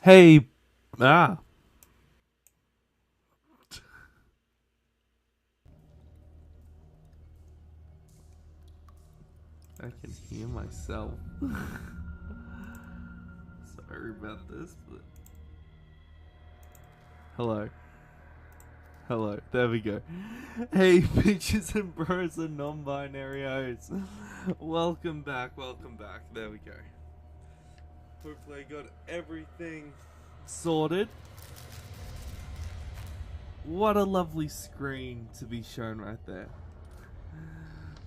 Hey, ah, I can hear myself. Sorry about this, but hello, hello. There we go. Hey, bitches and bros and non-binary welcome back, welcome back. There we go. Hopefully, I got everything sorted. What a lovely screen to be shown right there.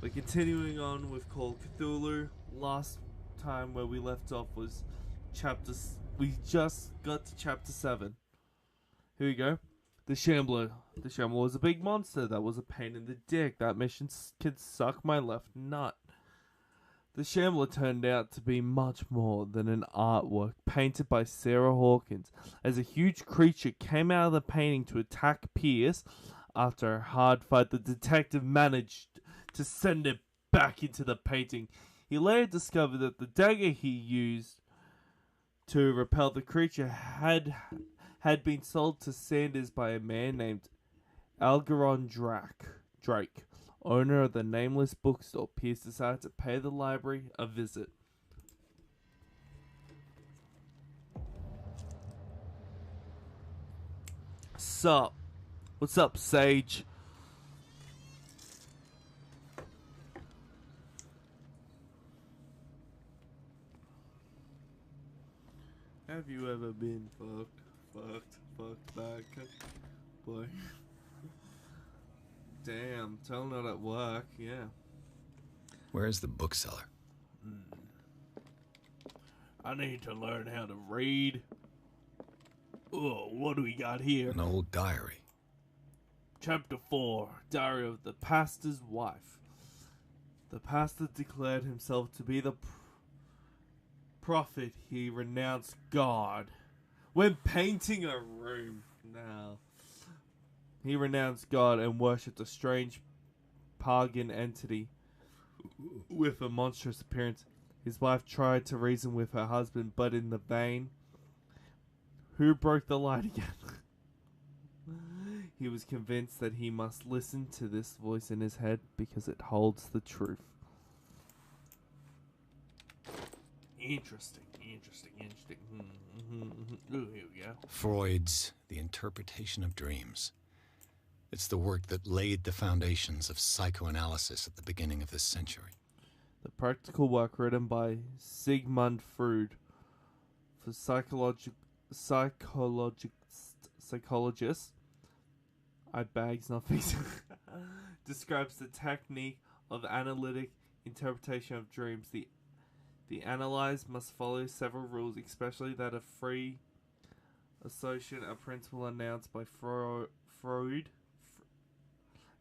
We're continuing on with Call of Cthulhu. Last time where we left off was chapter. We just got to chapter 7. Here we go. The Shambler. The Shambler was a big monster that was a pain in the dick. That mission could suck my left nut. The Shambler turned out to be much more than an artwork painted by Sarah Hawkins, as a huge creature came out of the painting to attack Pierce. After a hard fight, the detective managed to send it back into the painting. He later discovered that the dagger he used to repel the creature had been sold to Sanders by a man named Algernon Drake, owner of the nameless bookstore. Pierce decided to pay the library a visit. Sup? What's up, Sage? Have you ever been fucked back? Boy. Damn, tell not at work, yeah. Where's the bookseller? I need to learn how to read. Oh, what do we got here? An old diary. Chapter 4, Diary of the Pastor's Wife. The pastor declared himself to be the prophet. He renounced God when painting a room. Now, he renounced God and worshipped a strange pagan entity with a monstrous appearance. His wife tried to reason with her husband, but in the vain. Who broke the light again? He was convinced that he must listen to this voice in his head because it holds the truth. Interesting. Ooh, here we go. Freud's The Interpretation of Dreams. It's the work that laid the foundations of psychoanalysis at the beginning of this century. The practical work written by Sigmund Freud for psychologists. I bags not fixing. Describes the technique of analytic interpretation of dreams. The analyzed must follow several rules, especially that of free association, a principle announced by Freud.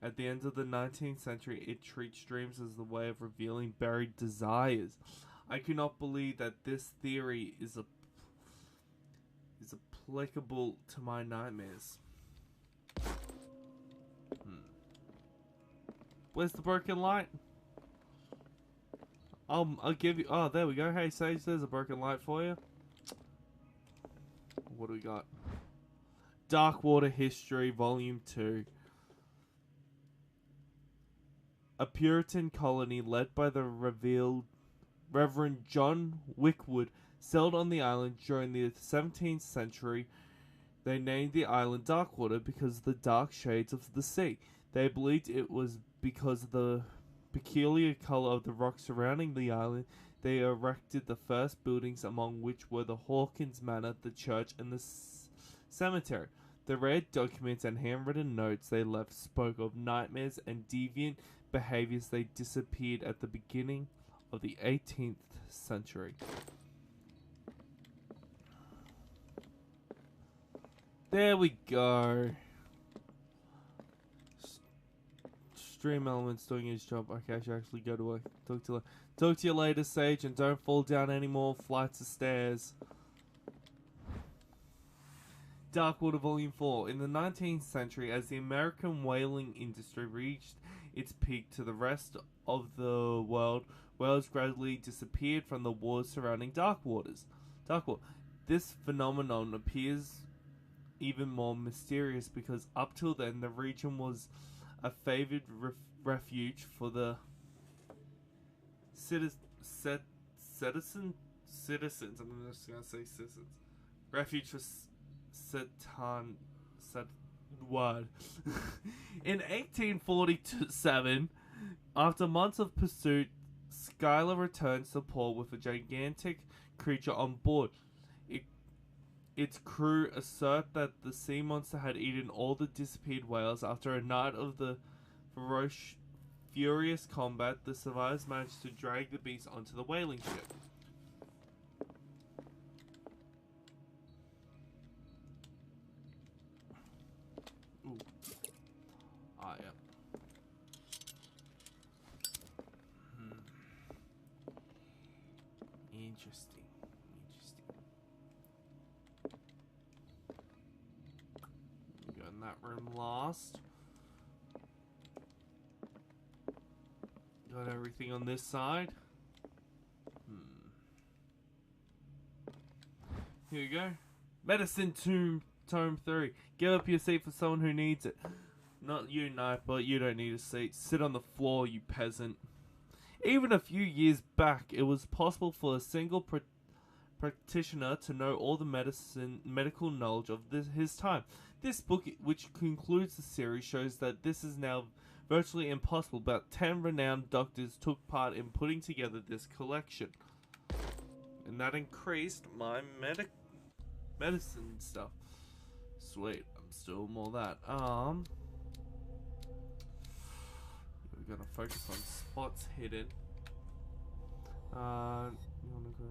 At the end of the 19th century, it treats dreams as the way of revealing buried desires. I cannot believe that this theory is applicable to my nightmares. Where's the broken light? I'll give you. Oh, there we go. Hey, Sage, there's a broken light for you. What do we got? Darkwater History, Volume 2. A Puritan colony led by the Reverend John Wickwood settled on the island during the 17th century. They named the island Darkwater because of the dark shades of the sea. They believed it was because of the peculiar color of the rock surrounding the island. They erected the first buildings, among which were the Hawkins Manor, the church, and the cemetery. The rare documents and handwritten notes they left spoke of nightmares and deviant behaviors. They disappeared at the beginning of the 18th century. There we go. Stream Elements doing his job. Okay, I should actually go to work. Talk to you later, Sage, and don't fall down any more flights of stairs. Darkwater Volume 4. In the 19th century, as the American whaling industry reached its peak to the rest of the world, whales gradually disappeared from the waters surrounding Darkwater. This phenomenon appears even more mysterious because up till then the region was a favored refuge for the citizens. I'm just gonna say citizens. Refuge for word. In 1847, after months of pursuit, Schuyler returns to port with a gigantic creature on board. Its crew assert that the sea monster had eaten all the disappeared whales. After a night of the furious combat, the survivors managed to drag the beast onto the whaling ship. Ooh. Ah, yeah. Interesting. We got in that room last. Got everything on this side. Here we go. Medicine Tome 3. Give up your seat for someone who needs it. Not you, Knight, but you don't need a seat. Sit on the floor, you peasant. Even a few years back, it was possible for a single practitioner to know all the medical knowledge of his time. This book, which concludes the series, shows that this is now virtually impossible. About 10 renowned doctors took part in putting together this collection. And that increased my medicine stuff. Sweet, I'm still more that. We're gonna focus on spots hidden. You wanna go?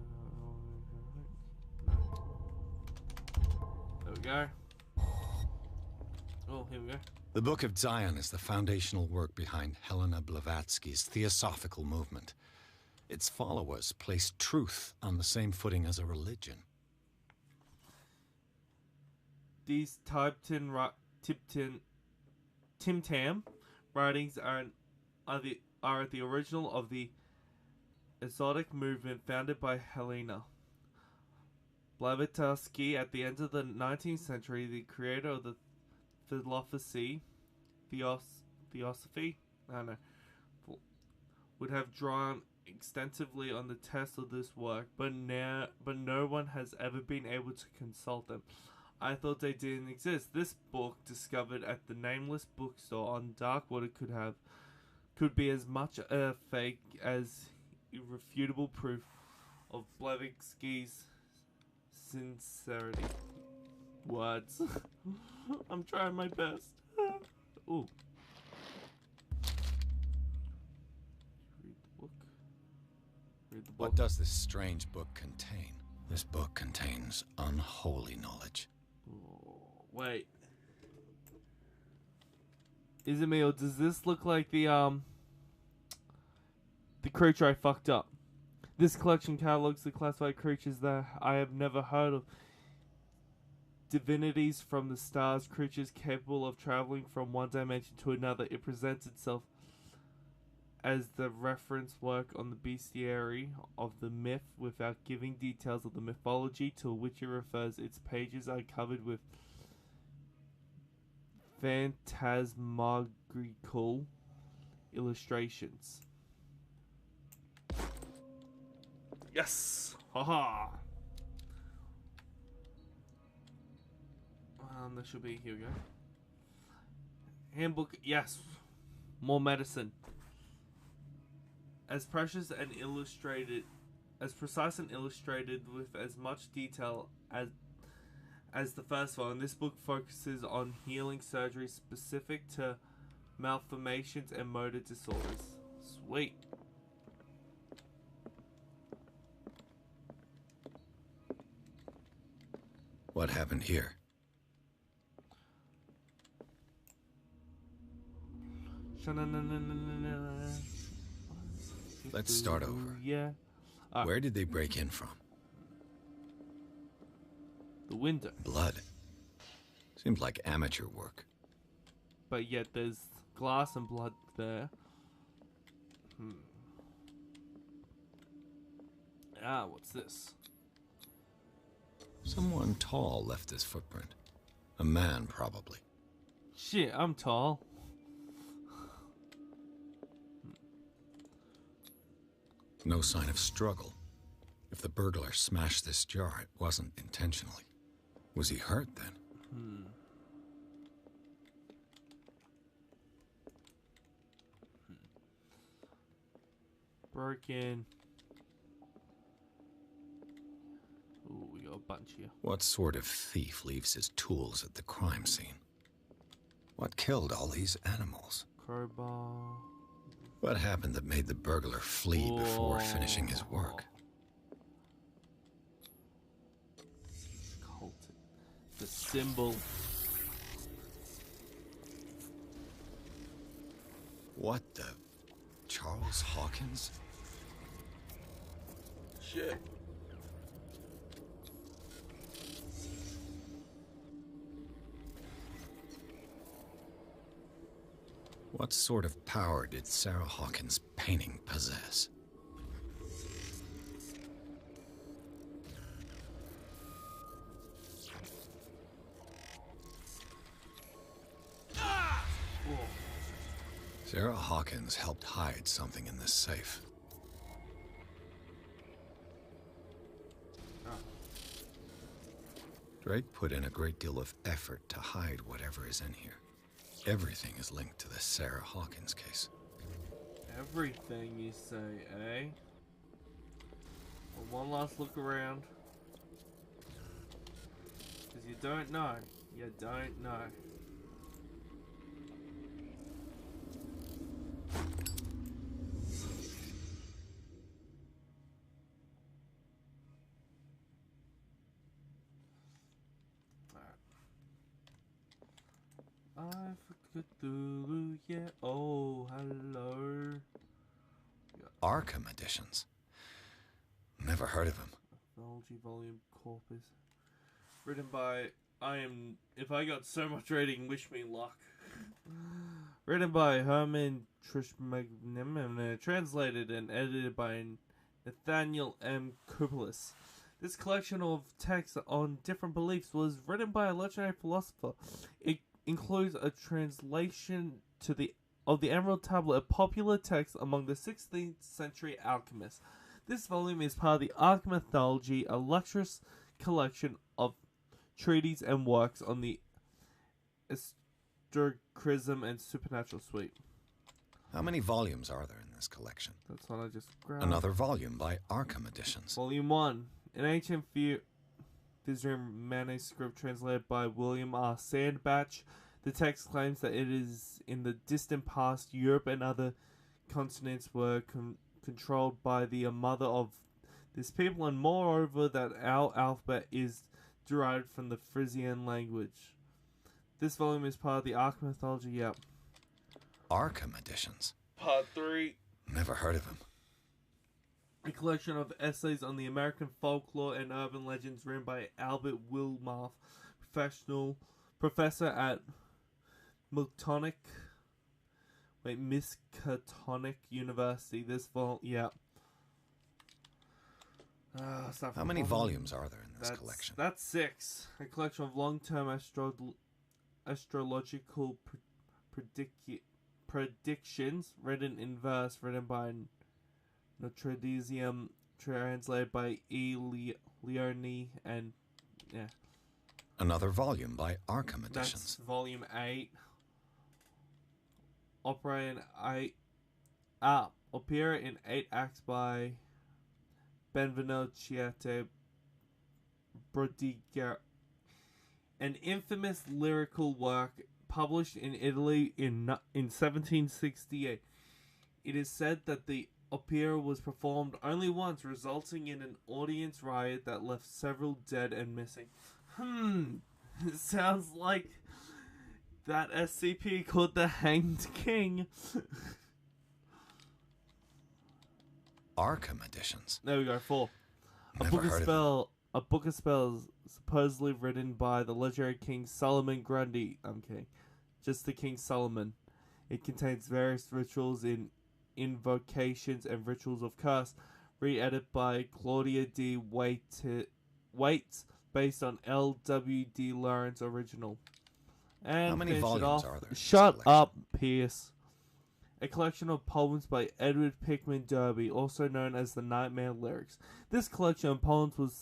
There we go. Oh, here we go. The Book of Zion is the foundational work behind Helena Blavatsky's Theosophical movement. Its followers place truth on the same footing as a religion. These Tim Tam writings are at the original of the exotic movement founded by Helena Blavatsky. At the end of the 19th century, the creator of the Theosophy, I don't know, would have drawn extensively on the text of this work, but no one has ever been able to consult them. I thought they didn't exist. This book, discovered at the nameless bookstore on Darkwater, could be as much a fake as irrefutable proof of Blavatsky's sincerity. Words. I'm trying my best. Ooh. Read the book. What does this strange book contain? This book contains unholy knowledge. Oh, wait. Is it me, or does this look like the creature I fucked up? This collection catalogs the classified creatures that I have never heard of. Divinities from the stars, creatures capable of traveling from one dimension to another. It presents itself as the reference work on the bestiary of the myth without giving details of the mythology to which it refers. Its pages are covered with phantasmagorical illustrations. Yes! Haha! There should be, here we go. Handbook, yes! More medicine. As precious and illustrated, as precise and illustrated with as much detail as the first one, this book focuses on healing surgery specific to malformations and motor disorders. Sweet. What happened here? Let's start over. Yeah. Where did they break in from? The window. Blood. Seems like amateur work. But yet there's glass and blood there. What's this? Someone tall left this footprint. A man, probably. Shit, I'm tall. No sign of struggle. If the burglar smashed this jar, it wasn't intentionally. Was he hurt then? Broken. Ooh, we got a bunch here. What sort of thief leaves his tools at the crime scene? What killed all these animals? Crowbar. What happened that made the burglar flee before finishing his work? The symbol. What the? Charles Hawkins? Shit. What sort of power did Sarah Hawkins' painting possess? Sarah Hawkins helped hide something in this safe. Drake put in a great deal of effort to hide whatever is in here. Everything is linked to the Sarah Hawkins case. Everything, you say, eh? Well, one last look around. Because you don't know. You don't know. Cthulhu, yeah. Oh, hello. Arkham editions. Never heard of him. Mythology Volume Corpus. Written by if I got so much rating, wish me luck. Written by Herman Trishmagnim, translated and edited by Nathaniel M. Kuplis. This collection of texts on different beliefs was written by a legendary philosopher. It includes a translation of the Emerald Tablet, a popular text among the 16th century alchemists. This volume is part of the Arkham Mythology, a luxurious collection of treatises and works on the esotericism and supernatural suite. How many volumes are there in this collection? That's what I just grabbed. Another volume by Arkham Editions. Volume 1. An ancient Vizier manuscript translated by William R. Sandbach. The text claims that it is in the distant past, Europe and other continents were controlled by the mother of this people, and moreover that our alphabet is derived from the Frisian language. This volume is part of the Arkham Mythology, yep. Arkham Editions. Part 3. Never heard of him. A collection of essays on the American folklore and urban legends written by Albert Wilmarth, professor at Miskatonic University. This volume, yeah. How many volumes are there in this collection? That's 6. A collection of long-term astrological predictions written in verse, written by Notradisium, translated by E. Leone, and yeah. Another volume by Arkham Editions. That's volume 8. Opera in 8 acts by Benvenuto Brodiger. An infamous lyrical work published in Italy in 1768. It is said that the opera was performed only once, resulting in an audience riot that left several dead and missing. It sounds like that SCP called the Hanged King. Arkham Editions. There we go, 4. A book of spells supposedly written by the legendary King Solomon Grundy. I'm kidding. Just the King Solomon. It contains various rituals in invocations and rituals of curse, re-edited by Claudia D. Waite, based on L.W.D. Lawrence original. And How many finish it volumes off. are there in this Shut collection? up, Pierce. A collection of poems by Edward Pickman Derby, also known as the Nightmare Lyrics. This collection of poems was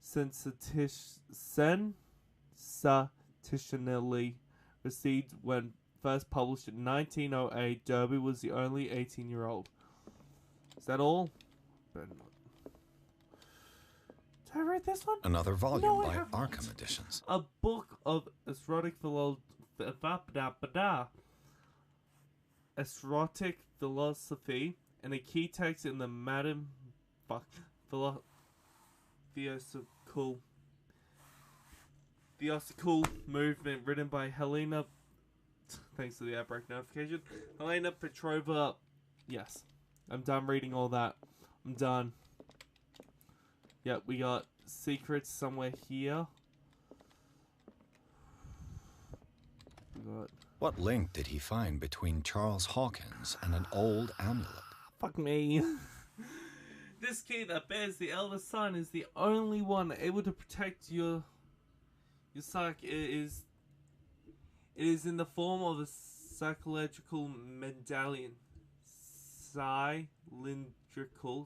sensationally received when first published in 1908. Derby was the only 18-year-old. Is that all? Did I read this one? Another volume No, I by haven't. Arkham Editions. A book of erotic philosophy and a key text in the theosophical movement written by Helena. Thanks to the outbreak notification. Helena Petrova. Yes. I'm done reading all that. I'm done. Yep, we got secrets somewhere here. We got... What link did he find between Charles Hawkins and an old amulet? Fuck me. This key that bears the elder sign is the only one able to protect your psych. It is in the form of a psychological medallion.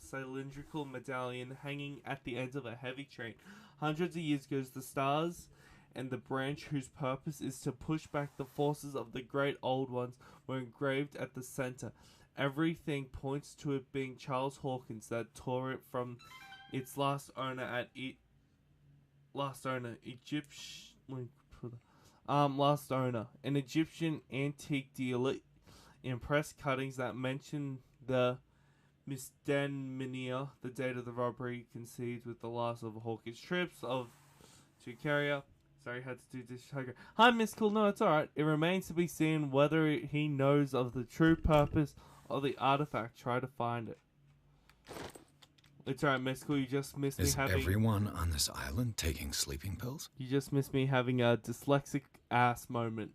Cylindrical medallion hanging at the end of a heavy train. Hundreds of years ago, the stars and the branch whose purpose is to push back the forces of the great old ones were engraved at the center. Everything points to it being Charles Hawkins that tore it from its last owner an Egyptian antique dealer in press cuttings that mention the misdemeanor, the date of the robbery conceived with the loss of Hawkins' trips to carrier. Sorry, had to do this. Hi, Miss Cool. No, it's alright. It remains to be seen whether he knows of the true purpose of the artifact. Try to find it. It's alright, Miss Cool. You just missed me having... Is everyone on this island taking sleeping pills? You just missed me having a dyslexic ass moment.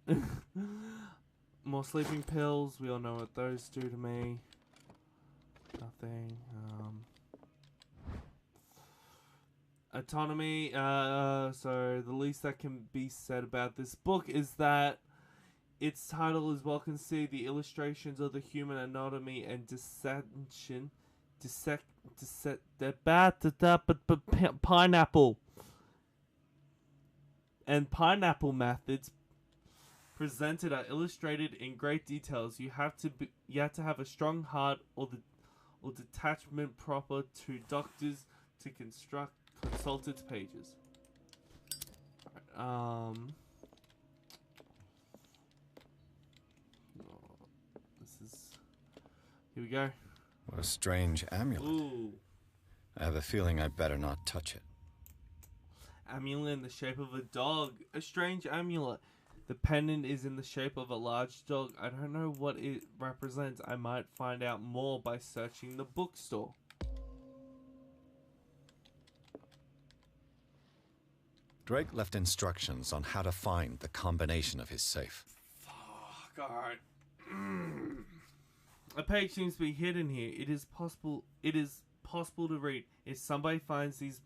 More sleeping pills. We all know what those do to me. Nothing. Autonomy. So the least that can be said about this book is that its title is well conceived. The illustrations of the human anatomy and pineapple pineapple methods presented are illustrated in great details. You have to have a strong heart or detachment proper to doctors to construct consultants pages. Here we go. What a strange amulet. Ooh. I have a feeling I'd better not touch it. Amulet in the shape of a dog. A strange amulet. The pendant is in the shape of a large dog. I don't know what it represents. I might find out more by searching the bookstore. Drake left instructions on how to find the combination of his safe. Fuck, alright. A page seems to be hidden here. It is possible to read. If somebody finds these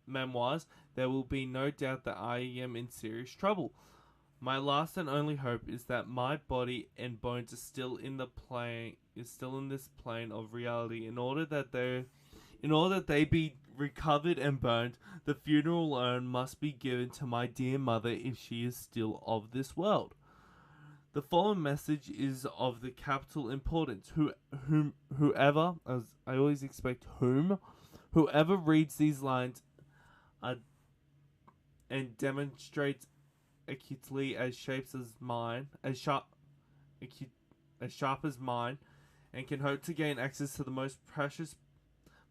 memoirs, there will be no doubt that I am in serious trouble. My last and only hope is that my body and bones are still in this plane of reality. In order that they be recovered and burned, the funeral urn must be given to my dear mother if she is still of this world. The following message is of the capital importance. Whoever, as I always expect, whoever reads these lines and demonstrates acutely as sharp as mine, and can hope to gain access to the most precious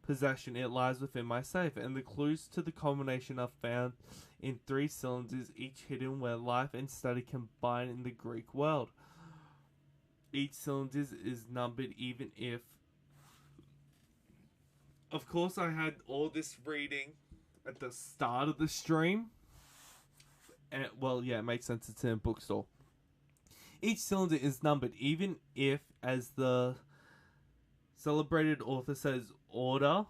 possession, it lies within my safe, and the clues to the combination are found in 3 cylinders, each hidden where life and study combine in the Greek world. Each cylinder is numbered, even if... Of course, I had all this reading at the start of the stream. And, well, yeah, it makes sense. It's in a bookstore. Each cylinder is numbered, even if, as the celebrated author says, order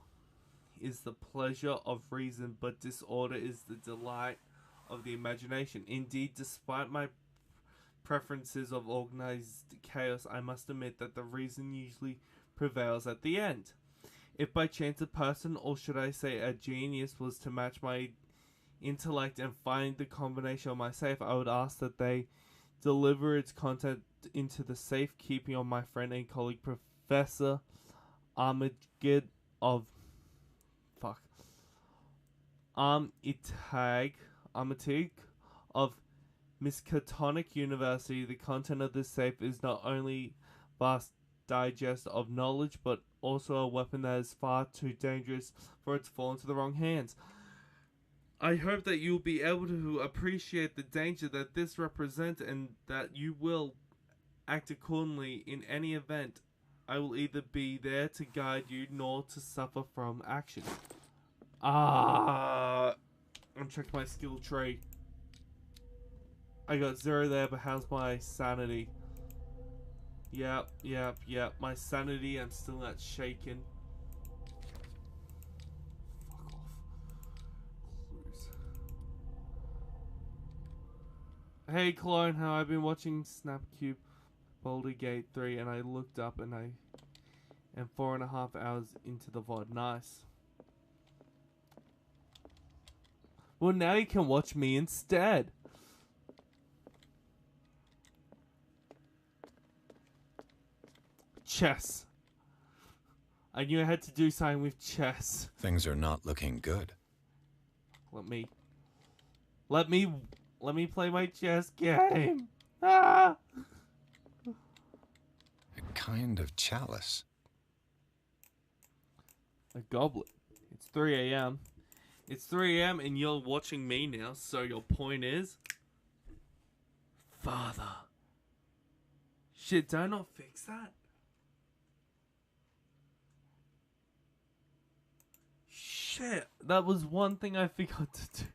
is the pleasure of reason, but disorder is the delight of the imagination. Indeed, despite my preferences of organized chaos, I must admit that the reason usually prevails at the end. If by chance a person, or should I say a genius, was to match my intellect and find the combination of my safe, I would ask that they deliver its content into the safekeeping of my friend and colleague Professor Armageddon of Armitage of Miskatonic University. The content of this safe is not only vast digest of knowledge, but also a weapon that is far too dangerous for it to fall into the wrong hands. I hope that you'll be able to appreciate the danger that this represents, and that you will act accordingly. In any event, I will either be there to guide you, nor to suffer from action. I'm checking my skill tree. I got 0 there, but how's my sanity? Yep. My sanity, I'm still not shaken. Fuck off. Clues. Hey, clone, how I've been watching Snapcube Boulder Gate 3, and I looked up and I am 4.5 hours into the VOD. Nice. Well, now you can watch me instead. Chess. I knew I had to do something with chess. Things are not looking good. Let me play my chess game. Ah! A kind of chalice. A goblet. It's 3 a.m. It's 3 a.m. and you're watching me now, so your point is... Father. Shit, did I not fix that? Shit, that was one thing I forgot to do.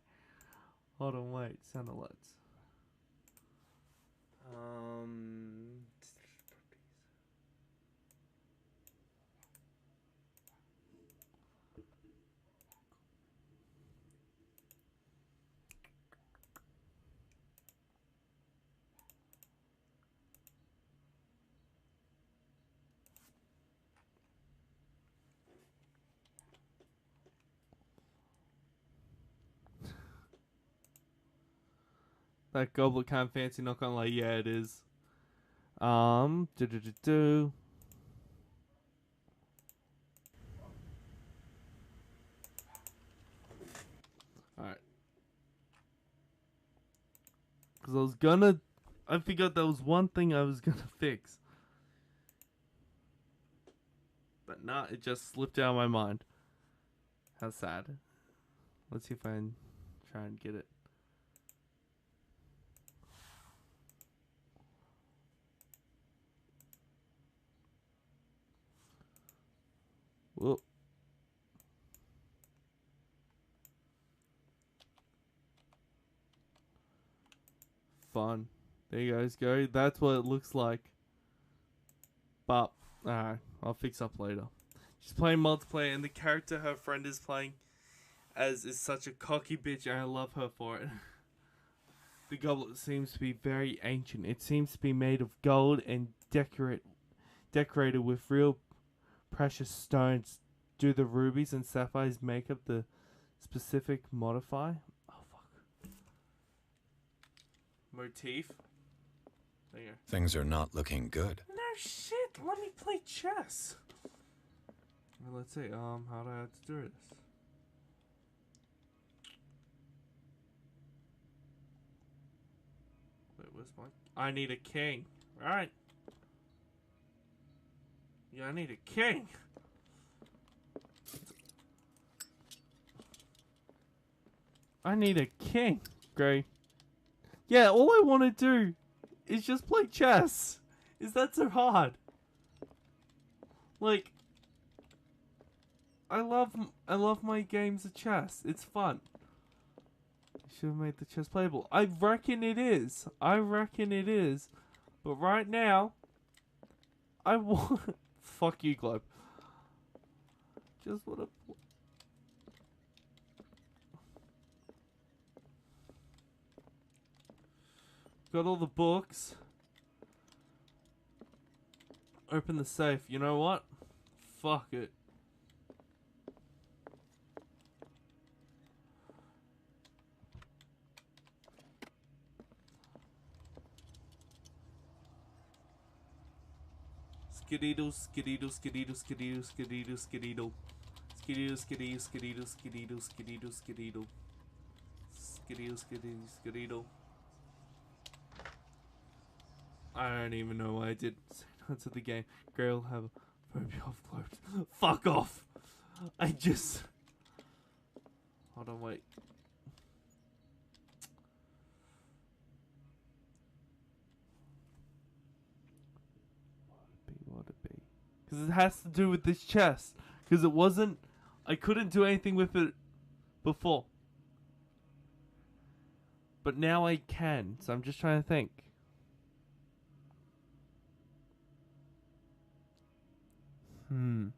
Hold on, wait, sound alerts. That goblet kind of fancy, not gonna lie. Yeah, it is. Alright. Because I forgot there was one thing I was gonna fix. But nah, it just slipped out of my mind. How sad. Let's see if I can try and get it. Whoop. Fun. There you guys go. That's what it looks like. But, alright, I'll fix up later. She's playing multiplayer, and the character her friend is playing as is such a cocky bitch, and I love her for it. The goblet seems to be very ancient. It seems to be made of gold and decorated with real precious stones. Do the rubies and sapphires make up the specific modify? Oh, fuck. Motif? There you go. Things are not looking good. No shit, let me play chess. Well, let's see, how do I have to do this? Wait, where's my... I need a king. Alright. Yeah, I need a king. I need a king. Great. Yeah, all I want to do is just play chess. Is that so hard? Like, I love my games of chess. It's fun. Should have made the chess playable. I reckon it is. But right now, I want... Fuck you, Globe. Just want to... Got all the books. Open the safe. You know what? Fuck it. Skideedle, skideedle, skideedle, skideedle, skideedle, skideedle. Skideedle, skideedle, skideedle, skideedle, skideedle, skideedle. Skideedle, skideedle, skideedle. I don't even know why I did say no to the game. Grail have a phobia of clothes. Fuck off! I just... Hold on, wait. What it be? Because it has to do with this chest. Because it wasn't... I couldn't do anything with it before. But now I can. So I'm just trying to think. Hmm.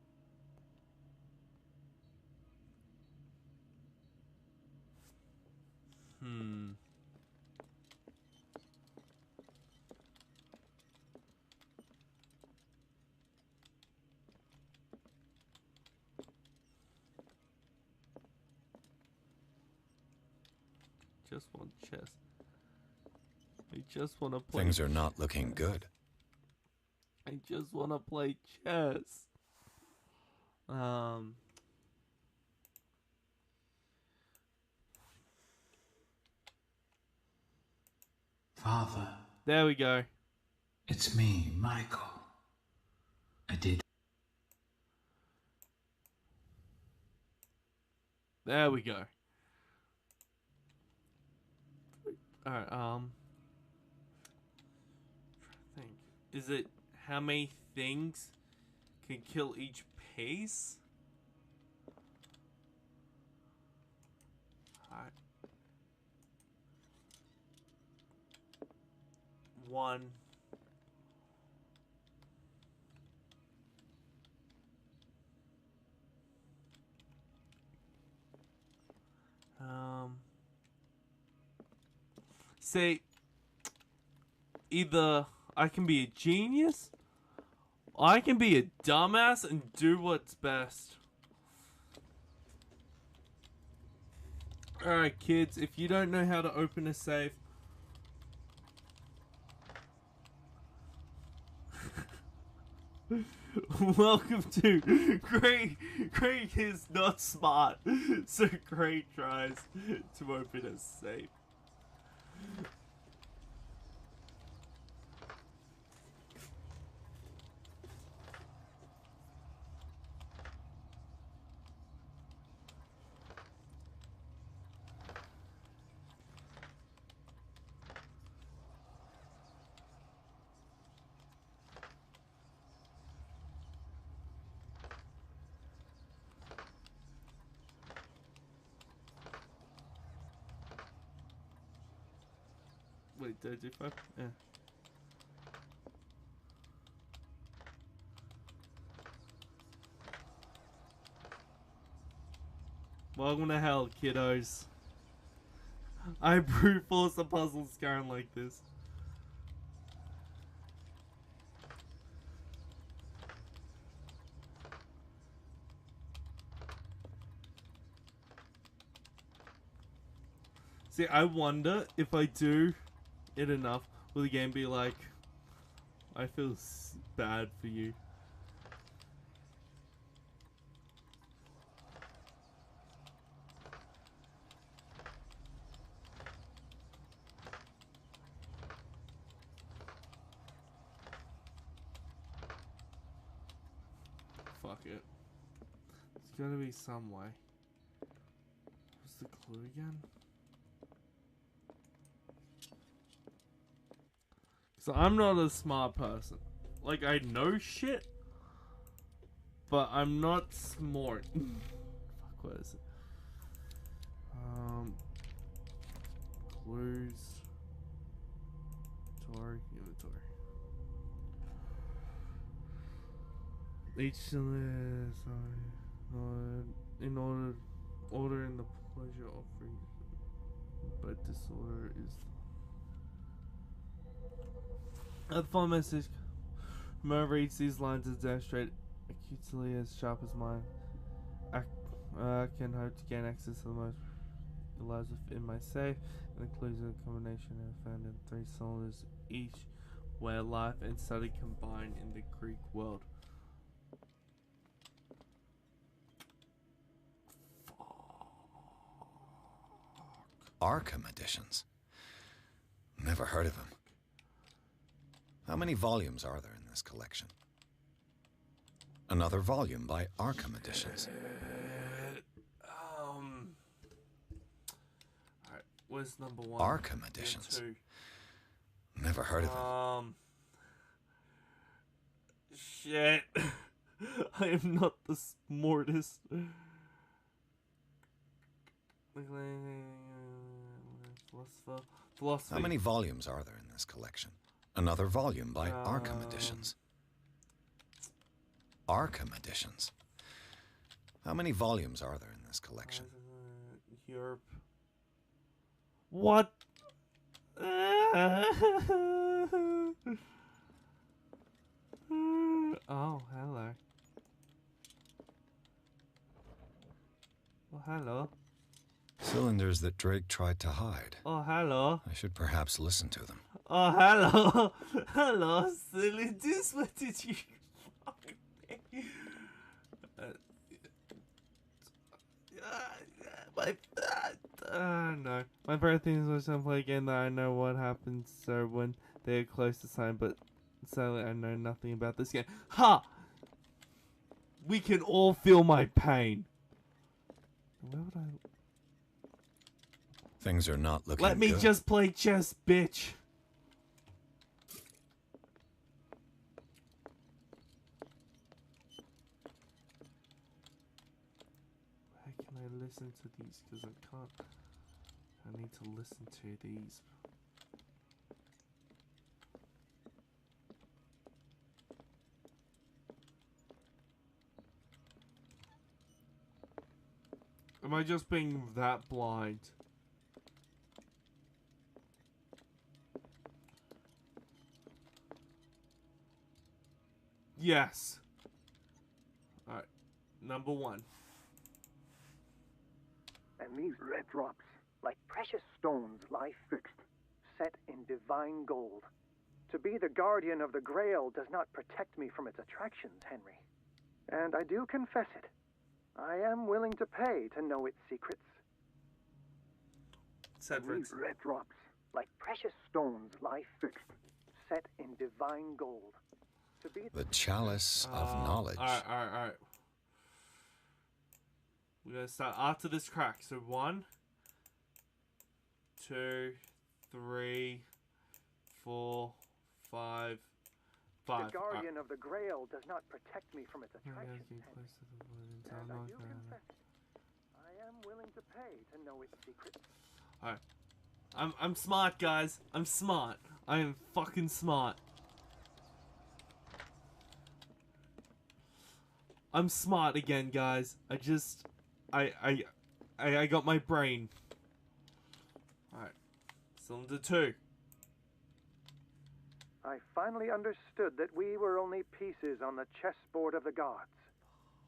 Just one chest. I just want to play. Things are not looking good. I just want to play chess. Father. There we go. It's me, Michael. I did. There we go. Alright, think. Is it how many things can kill each pace? Alright. 1. Say, either I can be a genius, or I can be a dumbass and do what's best. Alright, kids, if you don't know how to open a safe, welcome to Craig is not smart, so Craig tries to open a safe. Wait, did I do 5? Yeah. Welcome to hell, kiddos. I brute force the puzzles going like this. See, I wonder if I do it enough, will the game be like, I feel bad for you. Fuck it. There's gotta be some way. What's the clue again? So I'm not a smart person. Like, I know shit, but I'm not smart. Fuck, what is it? Clues. Inventory. Each is in order in the pleasure offering, but disorder is. At the final message, whoever reads these lines is demonstrate acutely as sharp as mine. I can hope to gain access to the most that lies within my safe, and includes a combination I found in 3 cylinders each, where life and study combine in the Greek world. Arkham editions. Never heard of them. How many volumes are there in this collection? Another volume by Arkham Editions. Alright, where's number 1? Arkham Editions. Never heard of them. Shit. I am not the smartest. Philosophy. How many volumes are there in this collection? Another volume by Arkham Editions. Arkham Editions. How many volumes are there in this collection? Europe. What? Oh, hello. Oh, hello. Cylinders that Drake tried to hide. Oh, hello. I should perhaps listen to them. Oh, hello. Hello, cylinders. What did you... no. My favorite thing is when someone play a game that I know what happens, so when they are close to sign, but sadly I know nothing about this game. Ha! We can all feel my pain. Where would I... Things are not looking Let me good. just play chess, bitch. Where can I listen to these? Because I can't. I need to listen to these. Am I just being that blind? Yes. Alright. Number 1. And these red drops, like precious stones, lie fixed, set in divine gold. To be the guardian of the Grail does not protect me from its attractions, Henry. And I do confess it. I am willing to pay to know its secrets. These red drops, like precious stones, lie fixed, set in divine gold. To be The chalice of knowledge. Alright. We're gonna start after this crack. So 1, 2, 3, 4, 5. The guardian of the Grail does not protect me from its attractions. And I do confess it. I am willing to pay to know its secrets. Alright. I'm smart, guys. I'm smart. I am fucking smart. I'm smart again, guys. I got my brain. Alright. Cylinder 2. I finally understood that we were only pieces on the chessboard of the gods.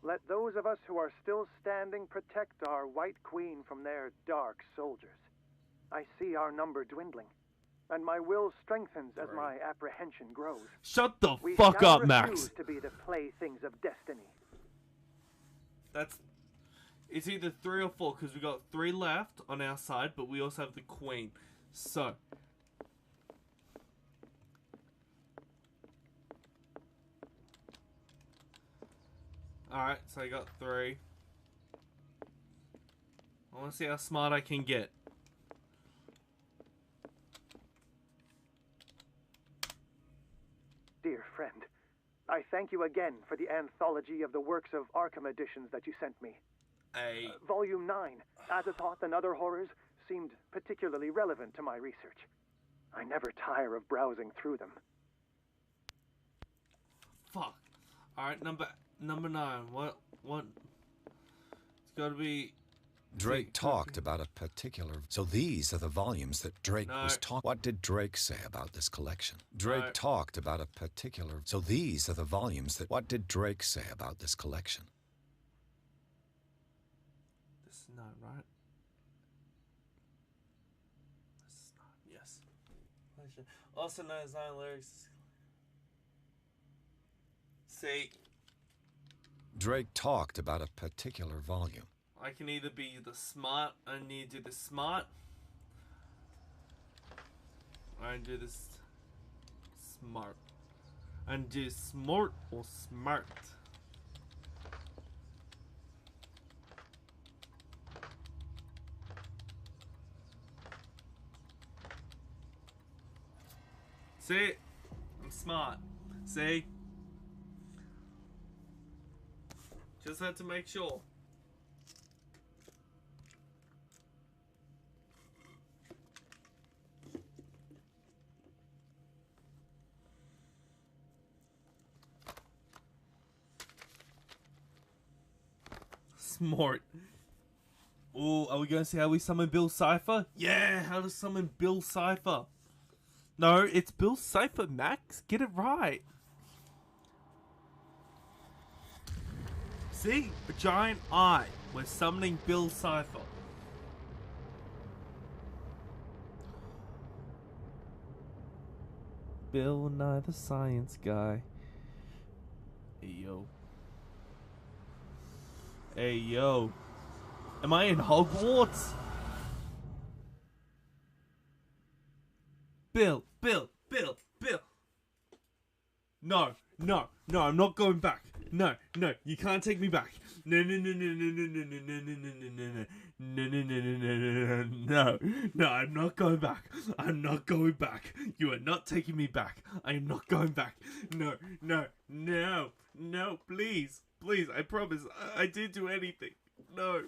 Let those of us who are still standing protect our White Queen from their dark soldiers. I see our number dwindling, and my will strengthens as my apprehension grows. Shut the fuck up, We Max. refuse to be the playthings of destiny. It's either 3 or 4, because we got 3 left on our side, but we also have the queen. So. Alright, so I got 3. I want to see how smart I can get. Dear friend, I thank you again for the anthology of the works of Arkham editions that you sent me. Volume 9, Azathoth and Other Horrors, seemed particularly relevant to my research. I never tire of browsing through them. Fuck. Alright, number 9. What? It's gotta be Drake talked about a particular... So these are the volumes that Drake was talking... What did Drake say about this collection? Drake talked about a particular... So these are the volumes that... What did Drake say about this collection? This is not right. This is not... Yes. Also known as Nine Lyrics. See... Drake talked about a particular volume. I can either be the smart, I need to do the smart, or I do this smart. And do smart or smart. See? I'm smart. See? Just had to make sure. Smart. Oh, are we going to see how we summon Bill Cipher? Yeah, how to summon Bill Cipher. No, it's Bill Cipher, Max. Get it right. See? A giant eye. We're summoning Bill Cipher. Bill Nye the Science Guy. Hey, yo. Hey, yo. Am I in Hogwarts? Bill. No, I'm not going back. No, you can't take me back. No, I'm not going back. I'm not going back. You are not taking me back. I am not going back. No, please, I promise. I didn't do anything. No.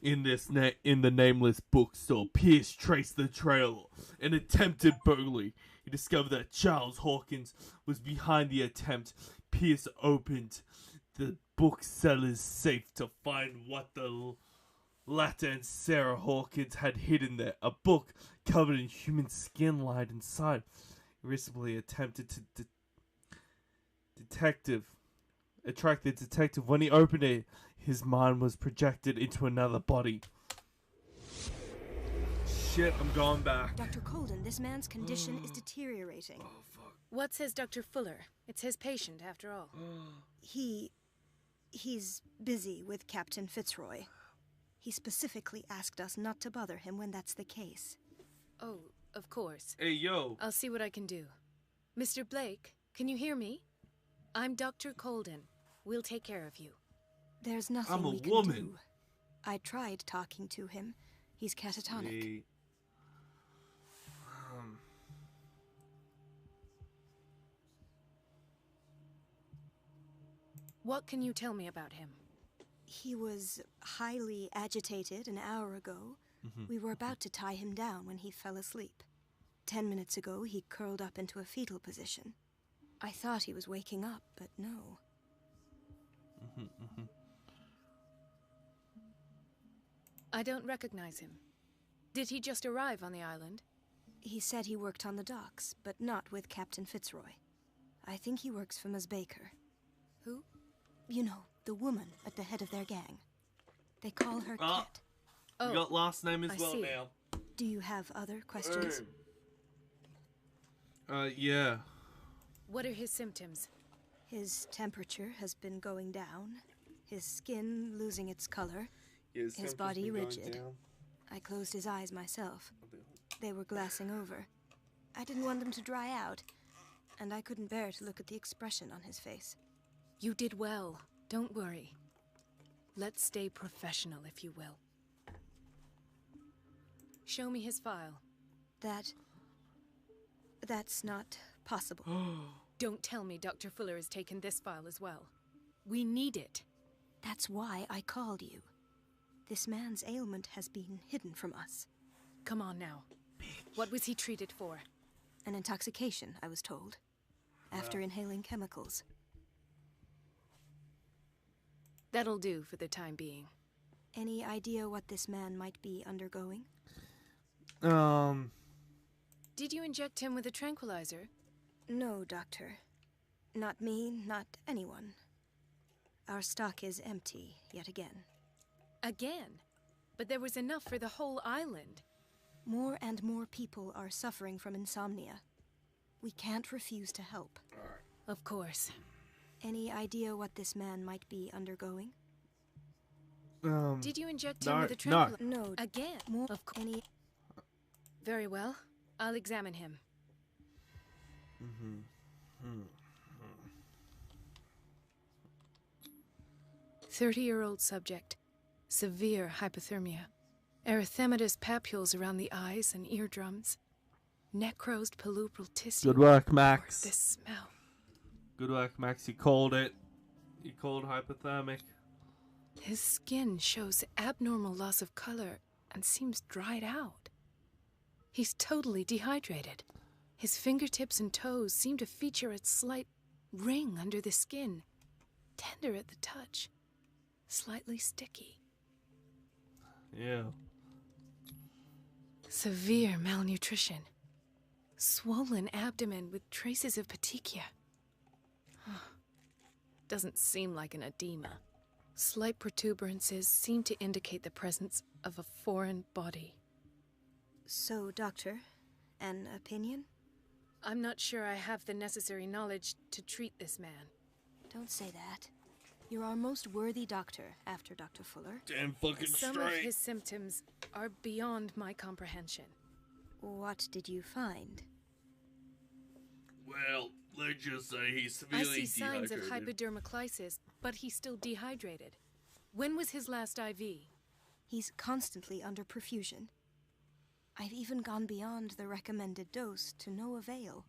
In the nameless bookstore, Pierce traced the trail. An attempted burglary. He discovered that Charles Hawkins was behind the attempt. Pierce opened the bookseller's safe to find what the latter and Sarah Hawkins had hidden there. A book covered in human skin lied inside. He recently attempted to attract the detective. When he opened it, his mind was projected into another body. Shit, I'm going back. Dr. Colden, this man's condition is deteriorating. Oh, fuck. What says Dr. Fuller? It's his patient, after all. He's busy with Captain Fitzroy. He specifically asked us not to bother him when that's the case. Oh, of course. Hey, yo. I'll see what I can do. Mr. Blake, can you hear me? I'm Dr. Colden. We'll take care of you. There's nothing I'm a we can woman. do. I tried talking to him. He's catatonic. Hey. What can you tell me about him? He was highly agitated an hour ago. We were about to tie him down when he fell asleep. 10 minutes ago, he curled up into a fetal position. I thought he was waking up, but no. I don't recognize him. Did he just arrive on the island? He said he worked on the docks, but not with Captain Fitzroy. I think he works for Ms. Baker. Who? You know, the woman at the head of their gang. They call her Cat. Oh, We got last name as I well see. now. Do you have other questions? Yeah. What are his symptoms? His temperature has been going down, his skin losing its color, his body rigid. I closed his eyes myself. They were glassing over. I didn't want them to dry out, and I couldn't bear to look at the expression on his face. You did well. Don't worry. Let's stay professional, if you will. Show me his file. That's not possible. Don't tell me Dr. Fuller has taken this file as well. We need it. That's why I called you. This man's ailment has been hidden from us. Come on now. What was he treated for? An intoxication, I was told, after inhaling chemicals. That'll do for the time being. Any idea what this man might be undergoing? Did you inject him with a tranquilizer? No, Doctor. Not me, not anyone. Our stock is empty, yet again. Again? But there was enough for the whole island. More and more people are suffering from insomnia. We can't refuse to help. Of course. Any idea what this man might be undergoing? Did you inject him with a tranquilizer? No. Again? More of course. any. Very well. I'll examine him. 30-year-old subject. Severe hypothermia. Erythematous papules around the eyes and eardrums. Necrosed palpebral tissue. Good work, Max. This smell. Good work, Max. You called it. You called hypothermic. His skin shows abnormal loss of color and seems dried out. He's totally dehydrated. His fingertips and toes seem to feature a slight ring under the skin. Tender at the touch. Slightly sticky. Yeah. Severe malnutrition. Swollen abdomen with traces of petechia. Doesn't seem like an edema. Slight protuberances seem to indicate the presence of a foreign body. So, Doctor, an opinion? I'm not sure I have the necessary knowledge to treat this man. Don't say that. You're our most worthy doctor after Dr. Fuller. Damn fucking Some of his symptoms are beyond my comprehension. What did you find? Well, let's just say he's severely I see signs of dehydrated. hypodermoclysis, but he's still dehydrated. When was his last IV? He's constantly under perfusion. I've even gone beyond the recommended dose to no avail.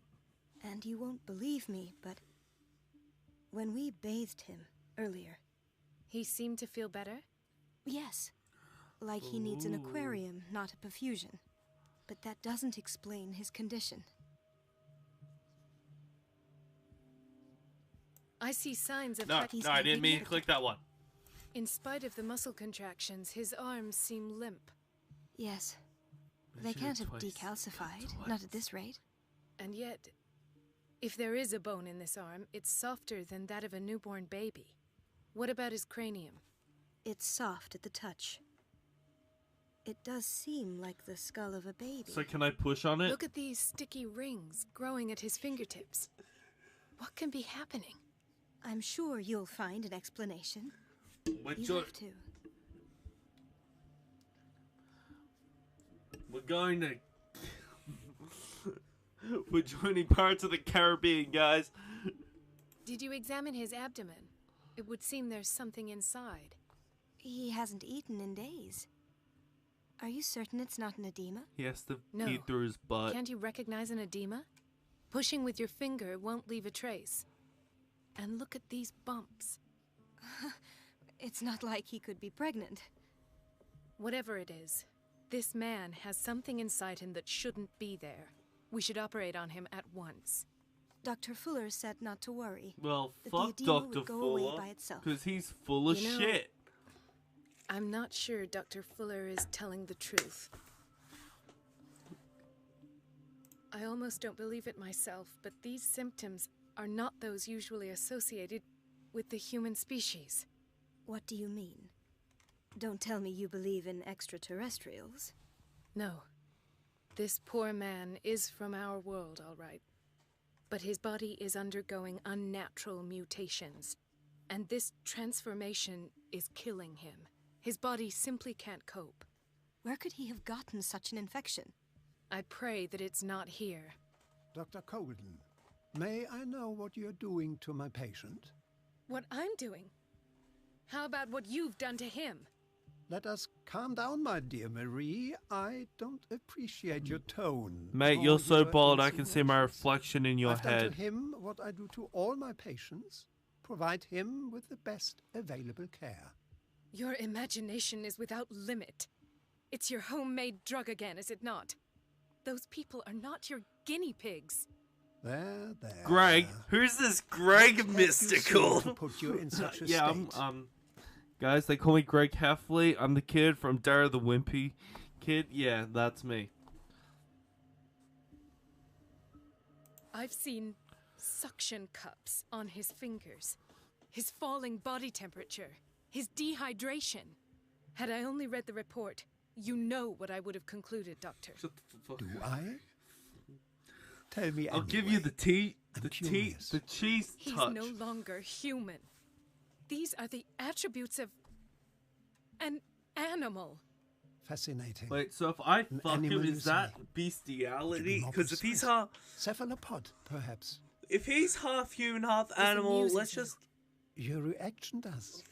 And you won't believe me, but when we bathed him earlier... He seemed to feel better? Yes. Like he needs an aquarium, not a perfusion. But that doesn't explain his condition. I see signs of... No, I didn't mean to click that one. In spite of the muscle contractions, his arms seem limp. Yes. They can't have decalcified, not at this rate. And yet, if there is a bone in this arm, it's softer than that of a newborn baby. What about his cranium? It's soft at the touch. It does seem like the skull of a baby. So can I push on it? Look at these sticky rings growing at his fingertips. What can be happening? I'm sure you'll find an explanation. You have to. We're going to... We're joining Pirates of the Caribbean, guys. Did you examine his abdomen? It would seem there's something inside. He hasn't eaten in days. Are you certain it's not an edema? He has to No. eat through his butt. Can't you recognize an edema? Pushing with your finger won't leave a trace. And look at these bumps. It's not like he could be pregnant. Whatever it is, this man has something inside him that shouldn't be there. We should operate on him at once. Dr. Fuller said not to worry. Well, that fuck the edema Dr. would go away Fuller, by itself. because he's full of shit. I'm not sure Dr. Fuller is telling the truth. I almost don't believe it myself, but these symptoms are not those usually associated with the human species. What do you mean? Don't tell me you believe in extraterrestrials. No. This poor man is from our world, all right. But his body is undergoing unnatural mutations. And this transformation is killing him. His body simply can't cope. Where could he have gotten such an infection? I pray that it's not here. Dr. Colden, may I know what you're doing to my patient? What I'm doing? How about what you've done to him? Let us calm down, my dear Marie. I don't appreciate your tone. Mate, or you're so your bald I can see my insinuations. reflection in your I've done head. to him what I do to all my patients. Provide him with the best available care. Your imagination is without limit. It's your homemade drug again, is it not? Those people are not your guinea pigs. There. Greg? Who's this Greg What have you Mystical? seen to put you in such a Yeah, state? Guys, they call me Greg Heffley. I'm the kid from Dara the Wimpy Kid. Yeah, that's me. I've seen suction cups on his fingers, his falling body temperature, his dehydration. Had I only read the report, you know what I would have concluded, Doctor. Shut the fuck. Do I? Tell me I'll anyway. give you the cheese He's touch. no longer human. These are the attributes of an animal. Fascinating. Wait, so if I fuck him, animal, is you that say? bestiality? More Because if he's precise. half, Cephalopod, perhaps. if he's half human, half animal, amuses let's me. just. Your reaction does.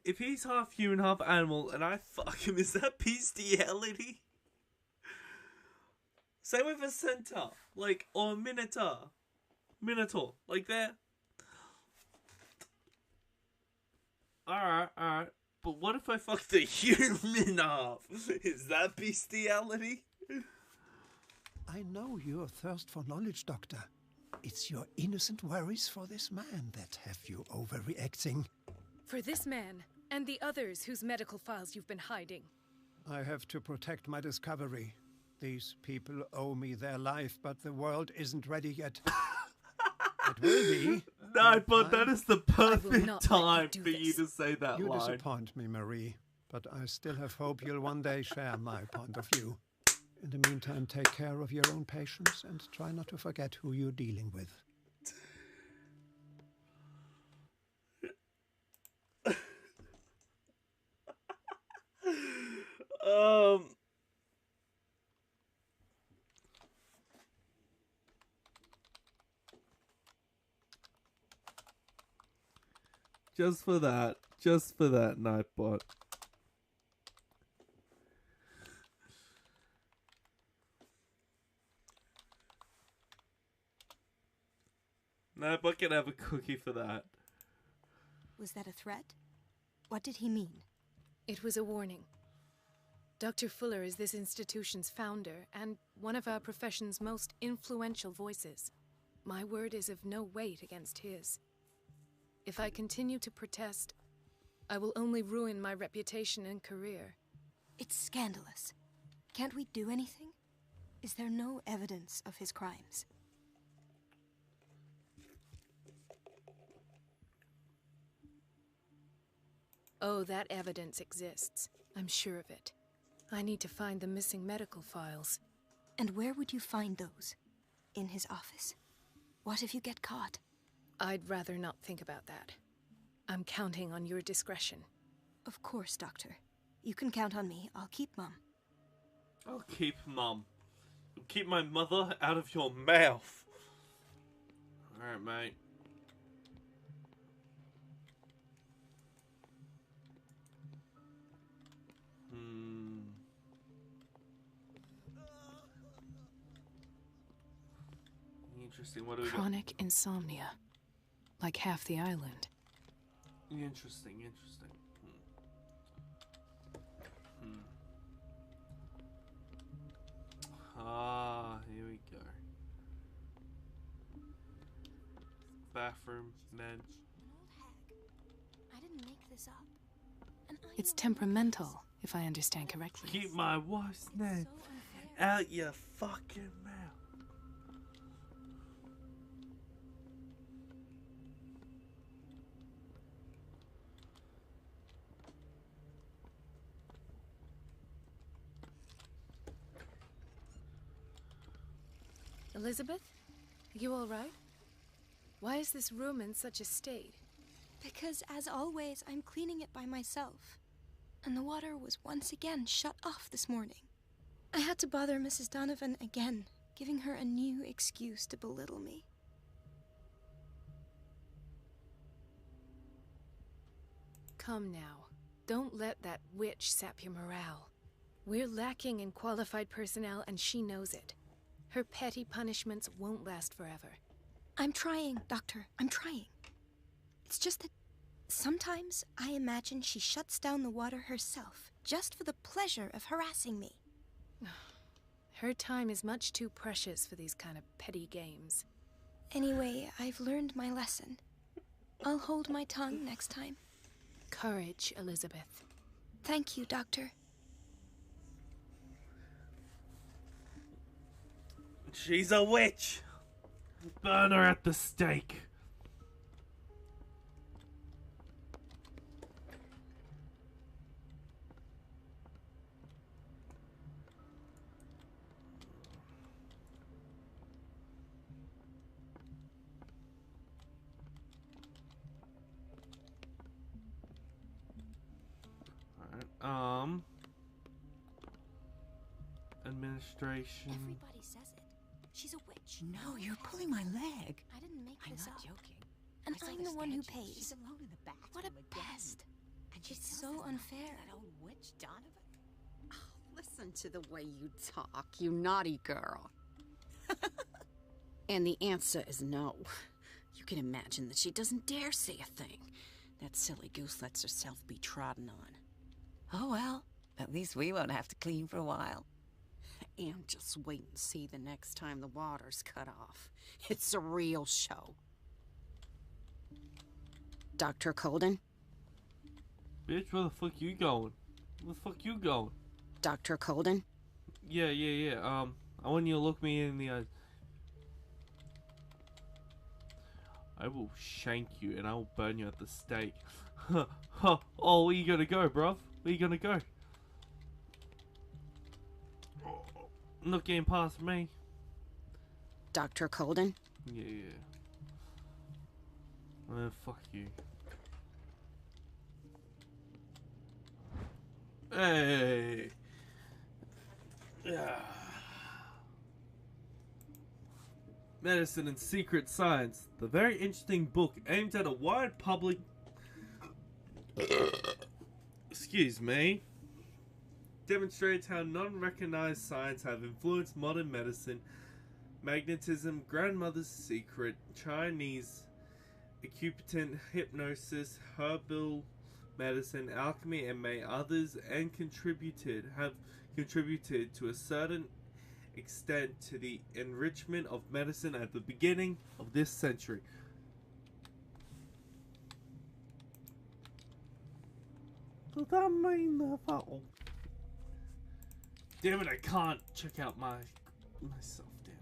If he's half human, half animal, and I fuck him, is that bestiality? Same with a centaur, like, or a minotaur, like that. Alright. But what if I fuck the human half? Is that bestiality? I know your thirst for knowledge, Doctor. It's your innocent worries for this man that have you overreacting. For this man and the others whose medical files you've been hiding. I have to protect my discovery. These people owe me their life, but the world isn't ready yet. It will be. No, but that is the perfect not let time you do for you this. to say that You line. disappoint me, Marie, but I still have hope you'll one day share my point of view. In the meantime, take care of your own patients and try not to forget who you're dealing with. Just for that, Nightbot. Nightbot can have a cookie for that. Was that a threat? What did he mean? It was a warning. Dr. Fuller is this institution's founder and one of our profession's most influential voices. My word is of no weight against his. If I continue to protest, I will only ruin my reputation and career. It's scandalous. Can't we do anything? Is there no evidence of his crimes? Oh, that evidence exists. I'm sure of it. I need to find the missing medical files. And where would you find those? In his office? What if you get caught? I'd rather not think about that. I'm counting on your discretion. Of course, Doctor. You can count on me. I'll keep Mum. I'll keep Mum. You'll keep my mother out of your mouth. Alright, mate. Interesting. What do we got? Chronic insomnia. Like half the island. Interesting. Ah, here we go. Bathroom, men. An old hag. I didn't make this up. And I It's know temperamental, if I understand correctly. Keep my wife's it's name so unfair. out your fucking mouth. Elizabeth? You all right? Why is this room in such a state? Because, as always, I'm cleaning it by myself. And the water was once again shut off this morning. I had to bother Mrs. Donovan again, giving her a new excuse to belittle me. Come now. Don't let that witch sap your morale. We're lacking in qualified personnel, and she knows it. Her petty punishments won't last forever. I'm trying, Doctor. I'm trying. It's just that sometimes I imagine she shuts down the water herself, just for the pleasure of harassing me. Her time is much too precious for these kind of petty games. Anyway, I've learned my lesson. I'll hold my tongue next time. Courage, Elizabeth. Thank you, Doctor. She's a witch! Burn her at the stake! Alright, administration. Everybody says it. She's a witch. No, you're pulling my leg. I didn't make I'm this not up. joking. And I saw I'm the one who pays. She's alone in the bathroom What a again. pest. And she It's tells so us about unfair. That old witch, Donovan. Oh, listen to the way you talk, you naughty girl. And the answer is no. You can imagine that she doesn't dare say a thing. That silly goose lets herself be trodden on. Oh, well. At least we won't have to clean for a while. And just wait and see the next time the water's cut off. It's a real show. Dr. Colden? Bitch, where the fuck you going? Where the fuck you going? Dr. Colden? Yeah. I want you to look me in the eyes. I will shank you and I will burn you at the stake. Oh, where you gonna go, bruv? Where you gonna go? Not getting past me. Dr. Colden? Yeah. Fuck you. Hey. Yeah. Medicine and Secret Science, the very interesting book aimed at a wide public. Excuse me. Demonstrates how non-recognized science have influenced modern medicine, magnetism, grandmother's secret, Chinese acupuncture, hypnosis, herbal medicine, alchemy, and may others, and have contributed to a certain extent to the enrichment of medicine at the beginning of this century. Does that mean that? Oh. Damn it! I can't check out myself. Damn.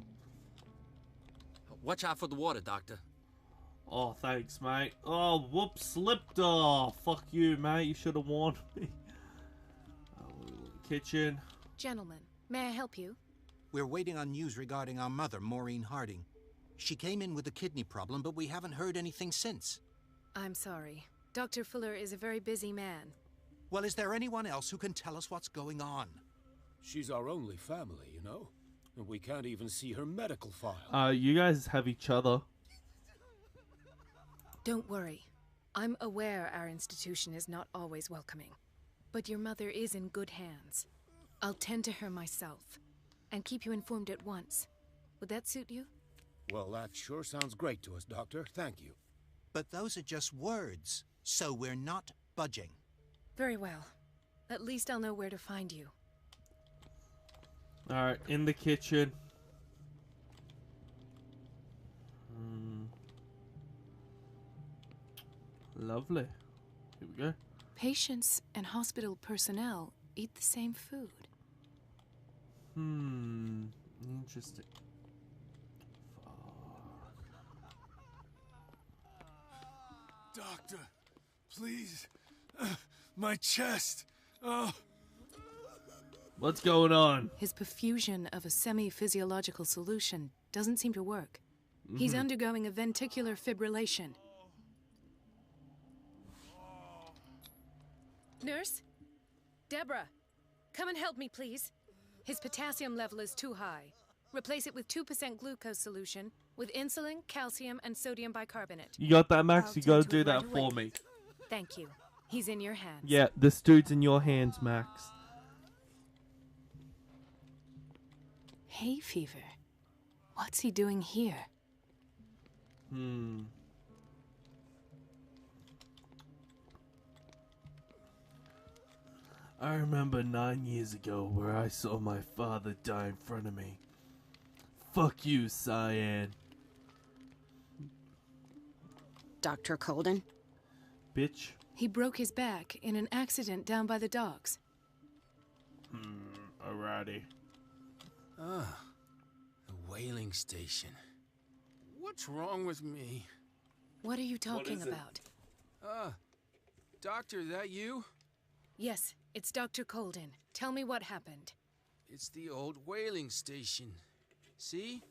Watch out for the water, Doctor. Oh, thanks, mate. Oh, whoops, slipped. Oh, fuck you, mate. You should have warned me. Kitchen. Gentlemen, may I help you? We're waiting on news regarding our mother, Maureen Harding. She came in with a kidney problem, but we haven't heard anything since. I'm sorry. Dr. Fuller is a very busy man. Well, is there anyone else who can tell us what's going on? She's our only family, you know? And we can't even see her medical file. You guys have each other. Don't worry. I'm aware our institution is not always welcoming. But your mother is in good hands. I'll tend to her myself. And keep you informed at once. Would that suit you? Well, that sure sounds great to us, Doctor. Thank you. But those are just words, so we're not budging. Very well. At least I'll know where to find you. Alright, in the kitchen. Lovely. Here we go. Patients and hospital personnel eat the same food. Interesting. Doctor, please. My chest. Oh. What's going on? His perfusion of a semi-physiological solution doesn't seem to work. He's undergoing a ventricular fibrillation. Nurse? Deborah, come and help me, please. His potassium level is too high. Replace it with 2% glucose solution with insulin, calcium, and sodium bicarbonate. You got that, Max? You gotta do that for me. Thank you. He's in your hands. Yeah, this dude's in your hands, Max. Hay fever. What's he doing here? I remember 9 years ago where I saw my father die in front of me. Fuck you, Cyan. Dr. Colden? Bitch. He broke his back in an accident down by the docks. Alrighty. Ah, the whaling station. What's wrong with me? What are you talking about? Doctor, that you? Yes, it's Dr. Colden. Tell me what happened. It's the old whaling station. See?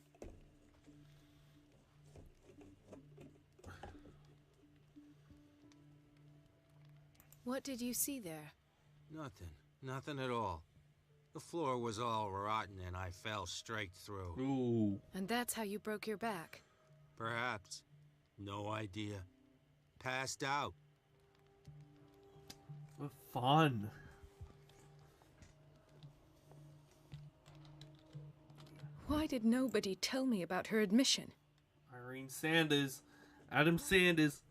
What did you see there? Nothing. Nothing at all. The floor was all rotten and I fell straight through. Ooh. And that's how you broke your back? Perhaps. No idea. Passed out. Fun. Why did nobody tell me about her admission? Irene Sanders. Adam Sanders.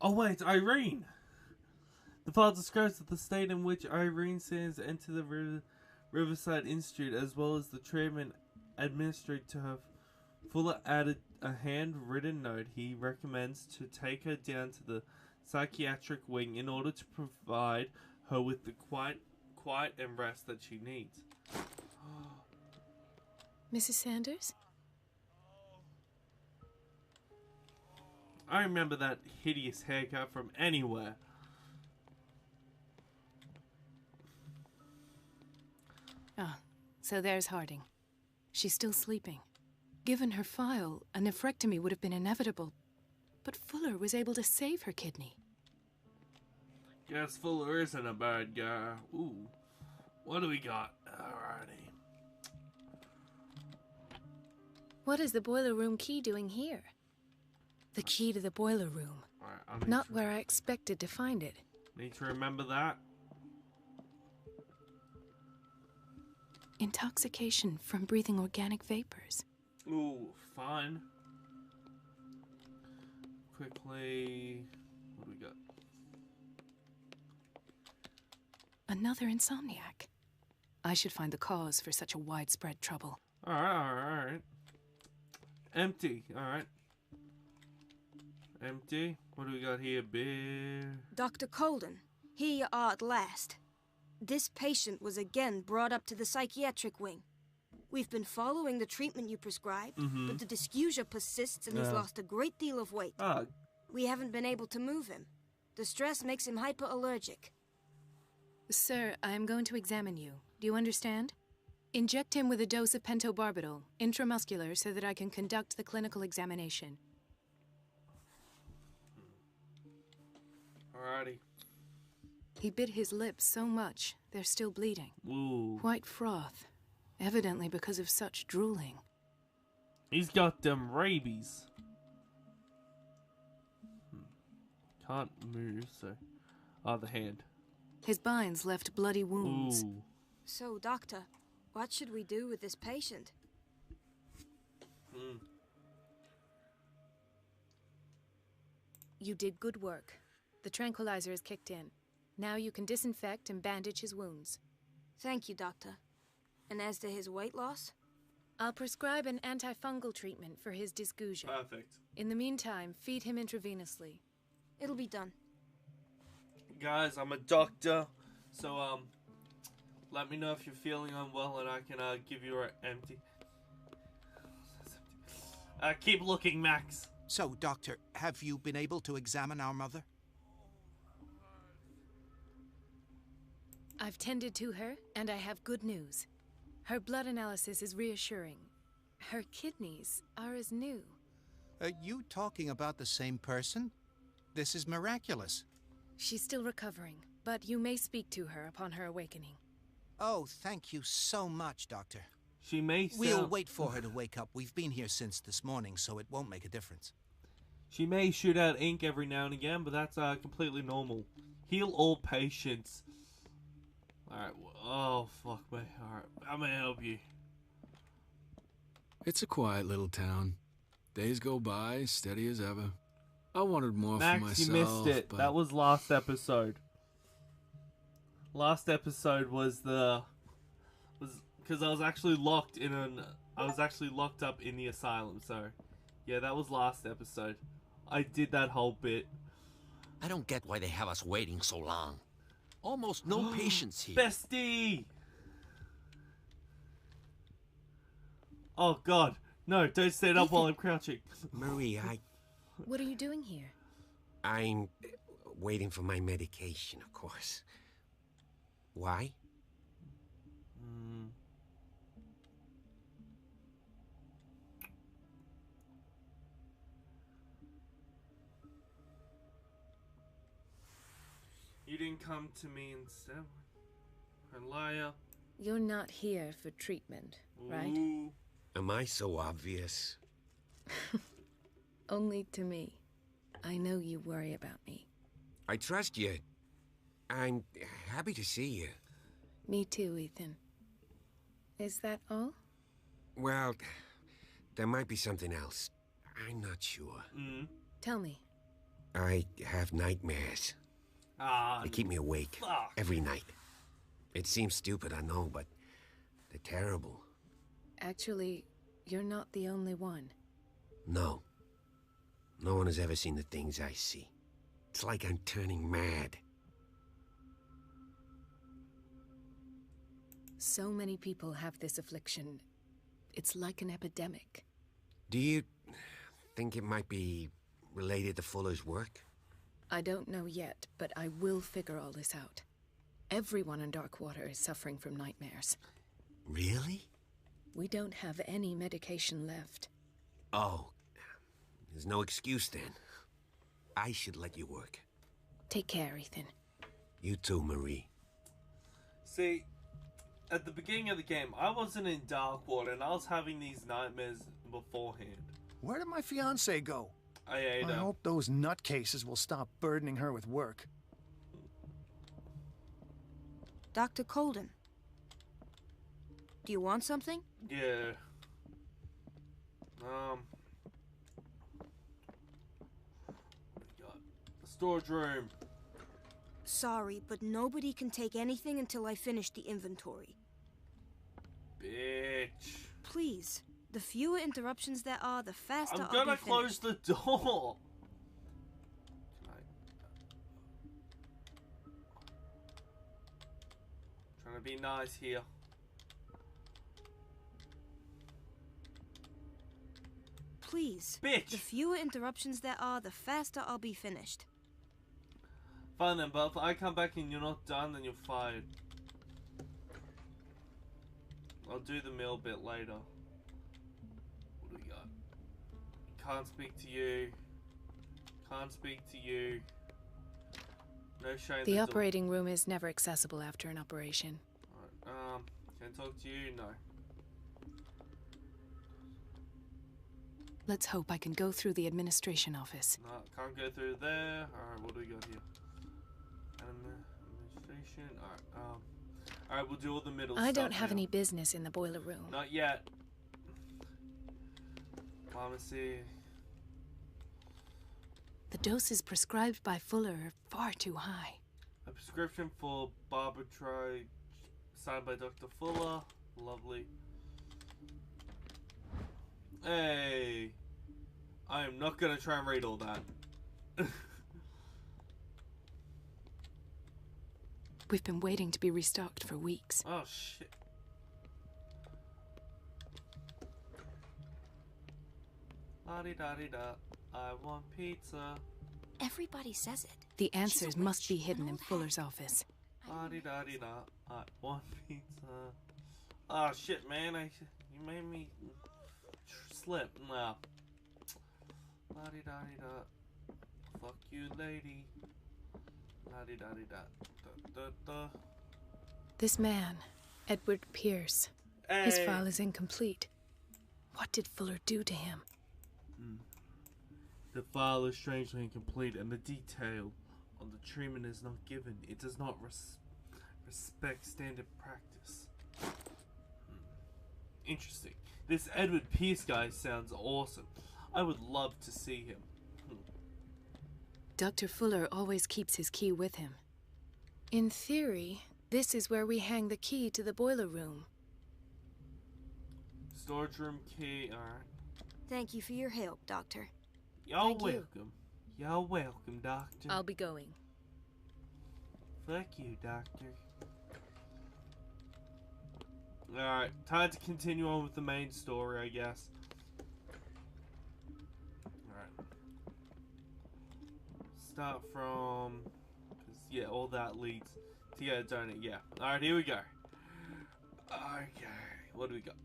Oh wait, Irene! The file describes that the state in which Irene Sanders entered the Riverside Institute, as well as the treatment administered to her. Fuller added a handwritten note. He recommends to take her down to the psychiatric wing in order to provide her with the quiet and rest that she needs. Mrs. Sanders? I remember that hideous haircut from anywhere. Ah, so there's Harding. She's still sleeping. Given her file, a nephrectomy would have been inevitable. But Fuller was able to save her kidney. Guess Fuller isn't a bad guy. Ooh. What do we got? Alrighty. What is the boiler room key doing here? The key to the boiler room. Right, Not where I expected to find it. Need to remember that. Intoxication from breathing organic vapors. Ooh, fun. Quickly, what do we got? Another insomniac. I should find the cause for such a widespread trouble. Alright. Empty, alright. Empty. What do we got here? Beer. Dr. Colden, here you are at last. This patient was again brought up to the psychiatric wing. We've been following the treatment you prescribed, but the dysgeusia persists and he's lost a great deal of weight. We haven't been able to move him. The stress makes him hyperallergic. Sir, I am going to examine you. Do you understand? Inject him with a dose of pentobarbital, intramuscular, so that I can conduct the clinical examination. Alrighty. He bit his lips so much, they're still bleeding. Ooh. White froth, evidently because of such drooling. He's got them rabies. Can't move, so... the hand. His binds left bloody wounds. Ooh. So, Doctor, what should we do with this patient? You did good work. The tranquilizer is kicked in. Now you can disinfect and bandage his wounds. Thank you, Doctor. And as to his weight loss? I'll prescribe an antifungal treatment for his dysgeusia. Perfect. In the meantime, feed him intravenously. It'll be done. Guys, I'm a doctor, so let me know if you're feeling unwell and I can give you an empty. Keep looking, Max. So, Doctor, have you been able to examine our mother? I've tended to her, and I have good news. Her blood analysis is reassuring. Her kidneys are as new. Are you talking about the same person? This is miraculous. She's still recovering, but you may speak to her upon her awakening. Oh, thank you so much, Doctor. She may We'll wait for her to wake up. We've been here since this morning, so it won't make a difference. She may shoot out ink every now and again, but that's completely normal. Heal all patients. Alright, oh, fuck me. Alright, I'm gonna help you. It's a quiet little town. Days go by, steady as ever. I wanted more Max, for myself, you missed it. but... That was last episode. Last episode was because I was actually locked in I was actually locked up in the asylum, so... Yeah, that was last episode. I did that whole bit. I don't get why they have us waiting so long. Almost no patience here. Bestie! Oh god, no, don't stand up while I'm crouching. Marie, What are you doing here? I'm waiting for my medication, of course. Why? You didn't come to me instead. Liar. You're not here for treatment, right? Ooh. Am I so obvious? Only to me. I know you worry about me. I trust you. I'm happy to see you. Me too, Ethan. Is that all? Well, there might be something else. I'm not sure. Tell me. I have nightmares. They keep me awake every night. It seems stupid, I know, but they're terrible. Actually, you're not the only one. No. No one has ever seen the things I see. It's like I'm turning mad. So many people have this affliction. It's like an epidemic. Do you think it might be related to Fuller's work? I don't know yet, but I will figure all this out. Everyone in Darkwater is suffering from nightmares. Really? We don't have any medication left. Oh, there's no excuse then. I should let you work. Take care, Ethan. You too, Marie. See, at the beginning of the game, I wasn't in Darkwater and I was having these nightmares beforehand. Where did my fiancée go? I hope those nutcases will stop burdening her with work. Dr. Colden. Do you want something? Yeah. Storage room. Sorry, but nobody can take anything until I finish the inventory. Bitch. Please. The fewer interruptions there are, the faster I'm gonna close the door. Trying to be nice here. Please. Bitch. The fewer interruptions there are, the faster I'll be finished. Fine then, but if I come back and you're not done, then you're fired. I'll do the meal bit later. What do we got? Can't speak to you. Can't speak to you. No shame. The operating room is never accessible after an operation. Alright, can I talk to you? No. Let's hope I can go through the administration office. No, can't go through there. Alright, what do we got here? Administration. Alright, we'll do all the middle stuff. I don't have any business in the boiler room. Not yet. Pharmacy. The doses prescribed by Fuller are far too high. A prescription for barbiturate signed by Dr. Fuller. Lovely. Hey. I am not gonna try and read all that. We've been waiting to be restocked for weeks. Oh, shit. La-di-da-di-da. I want pizza. Everybody says it. The answers must be hidden in Fuller's office. La-di-da-di-da. I want pizza. Oh, shit, man. You made me slip. Nah. La-di-da-di-da. Fuck you, lady. La-di-da-di-da. Da-da-da. This man, Edward Pierce. Hey. His file is incomplete. What did Fuller do to him? The file is strangely incomplete, and the detail on the treatment is not given. It does not respect standard practice. Interesting. This Edward Pierce guy sounds awesome. I would love to see him. Dr. Fuller always keeps his key with him. In theory, this is where we hang the key to the boiler room. Storage room key, alright. Thank you for your help, Doctor. You're welcome. You're welcome, Doctor. I'll be going. Fuck you, Doctor. Alright, time to continue on with the main story, I guess. Alright. Start from... yeah, all that leads to get a donut, yeah. Alright, here we go. Okay, what do we got?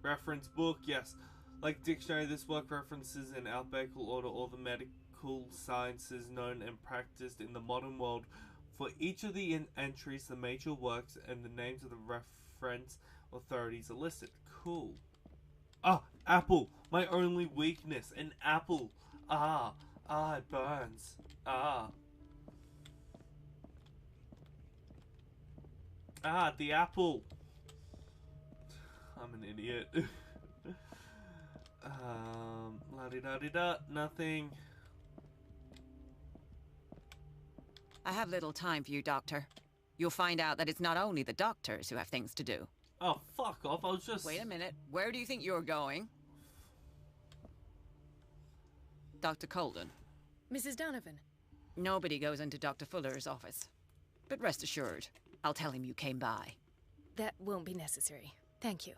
Reference book, yes. Like dictionary, this work references in alphabetical order all the medical sciences known and practiced in the modern world. For each of the entries, the major works and the names of the reference authorities are listed. Cool. Ah, apple. My only weakness. An apple. Ah, it burns. Ah, the apple. I'm an idiot. La-di-da-di-da. Nothing. I have little time for you, Doctor. You'll find out that it's not only the doctors who have things to do. Oh, fuck off. I was just... Wait a minute. Where do you think you're going? Dr. Colden. Mrs. Donovan. Nobody goes into Dr. Fuller's office. But rest assured, I'll tell him you came by. That won't be necessary. Thank you.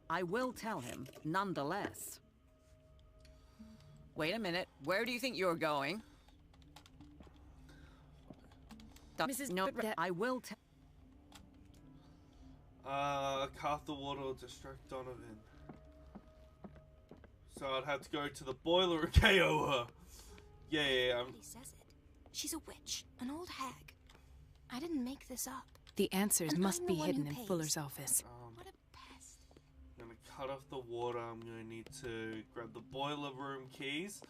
I will tell him, nonetheless. Wait a minute. Where do you think you're going? Mrs. No, I will tell... Cut the water will distract Donovan. So I'd have to go to the boiler and KO her. Yeah. He says it. She's a witch, an old hag. I didn't make this up. The answers And must I'm be the one hidden who in pays. Fuller's office. What a pest. I'm gonna cut off the water. I'm gonna need to grab the boiler room keys.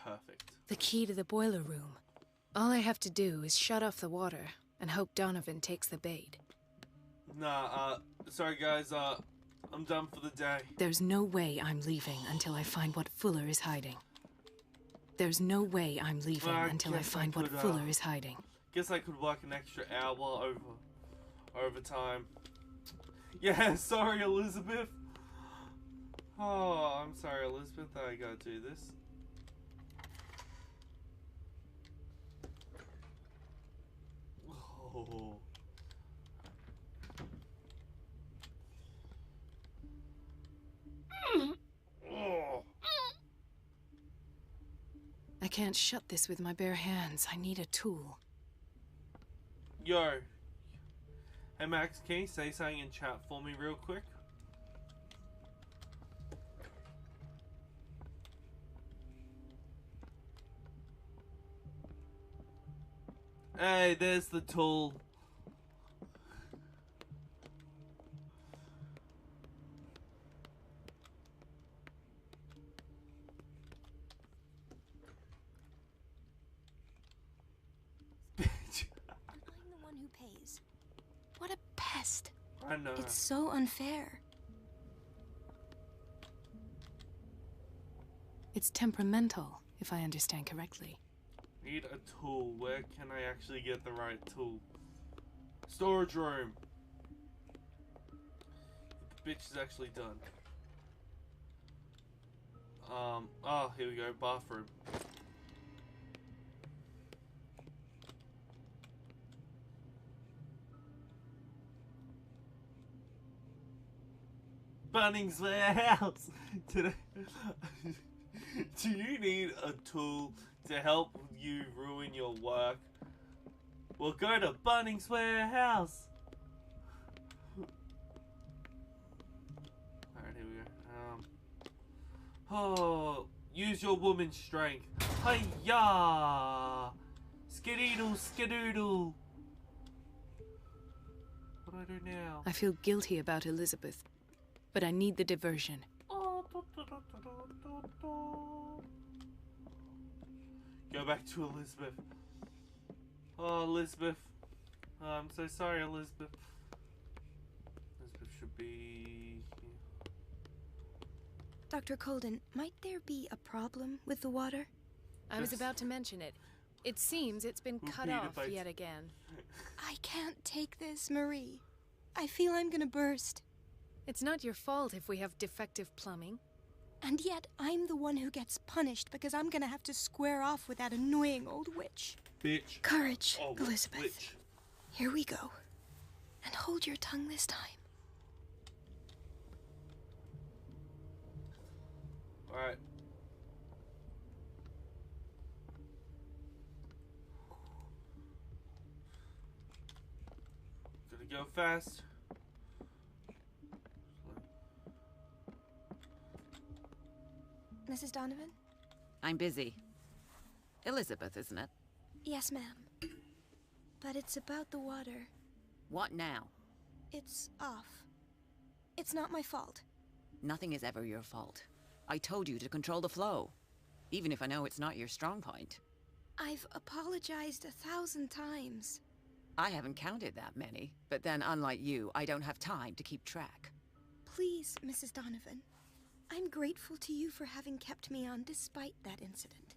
Perfect. The key to the boiler room. All I have to do is shut off the water and hope Donovan takes the bait. Nah, sorry guys, I'm done for the day. There's no way I'm leaving until I find what Fuller is hiding. There's no way I'm leaving until I find what Fuller is hiding. Guess I could work an extra hour overtime. Yeah, sorry Elizabeth. Oh, I'm sorry Elizabeth, I gotta do this. Oh. I can't shut this with my bare hands. I need a tool. Yo. Hey Max, can you say something in chat for me real quick? Hey, there's the tool. Pays. What a pest. I know. It's so unfair. It's temperamental, if I understand correctly. Need a tool. Where can I actually get the right tool? Storage room. The bitch is actually done. Oh, here we go. Bathroom. Bunnings warehouse. Today. Do you need a tool to help you ruin your work? Well, go to Bunnings Warehouse. Alright, here we go. Oh, use your woman's strength. Hi-ya! Skidoodle, skidoodle. What do I do now? I feel guilty about Elizabeth, but I need the diversion. Go back to Elizabeth. Oh, Elizabeth. Oh, I'm so sorry, Elizabeth. Elizabeth should be... Dr. Colden, might there be a problem with the water? I was about to mention it. It seems it's been cut off yet again. I can't take this, Marie. I feel I'm gonna burst. It's not your fault if we have defective plumbing. And yet, I'm the one who gets punished because I'm gonna have to square off with that annoying old witch. Bitch. Courage, Oh, Elizabeth. witch. Here we go. And hold your tongue this time. Alright. Gotta go fast. Mrs. Donovan? I'm busy. Elizabeth, isn't it? Yes, ma'am. But it's about the water. What now? It's off. It's not my fault. Nothing is ever your fault. I told you to control the flow, even if I know it's not your strong point. I've apologized 1,000 times. I haven't counted that many, but then unlike you, I don't have time to keep track. Please, Mrs. Donovan. I'm grateful to you for having kept me on despite that incident.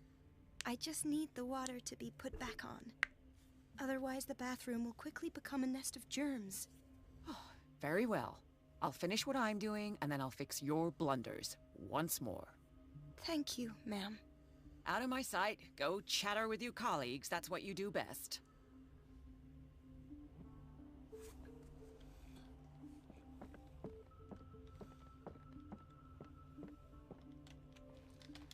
I just need the water to be put back on. Otherwise, the bathroom will quickly become a nest of germs. Oh, very well. I'll finish what I'm doing, and then I'll fix your blunders once more. Thank you, ma'am. Out of my sight. Go chatter with your colleagues. That's what you do best.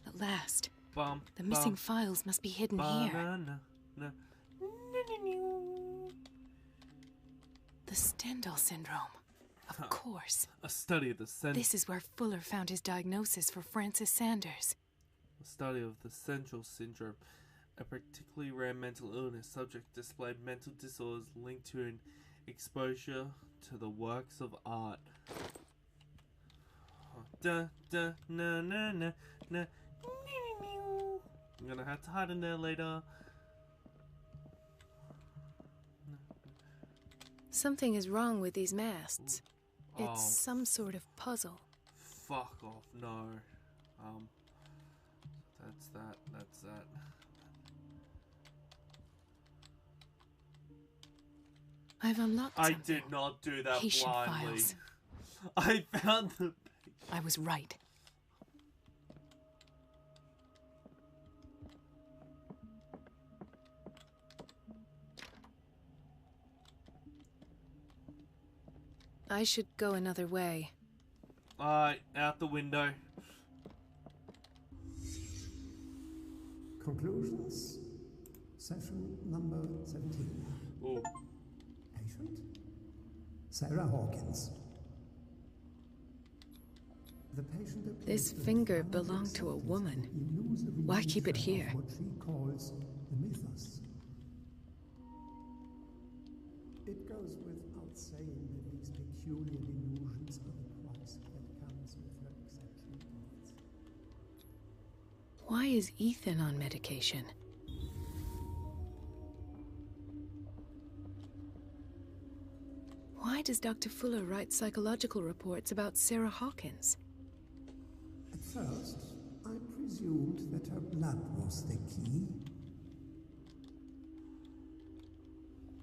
At last. Bum, the missing files must be hidden here. The Stendhal syndrome. Of course. A study of the This is where Fuller found his diagnosis for Francis Sanders. A study of the Central Syndrome, a particularly rare mental illness. Subject displayed mental disorders linked to an exposure to the works of art. Da da na na na na. I'm gonna have to hide in there later. Something is wrong with these masts. Ooh. It's some sort of puzzle. Fuck off, no. That's that. I've unlocked something. I did not do that Patient blindly. files. I found the... I was right. I should go another way. Out the window. Conclusions. Session number 17. Ooh. Patient? Sarah Hawkins. The patient This finger belonged to a woman. Why keep it here? What she calls the mythos. It goes without saying that these peculiar delusions are the price that comes with her exceptional gifts. Why is Ethan on medication? Why does Dr. Fuller write psychological reports about Sarah Hawkins? At first, I presumed that her blood was the key.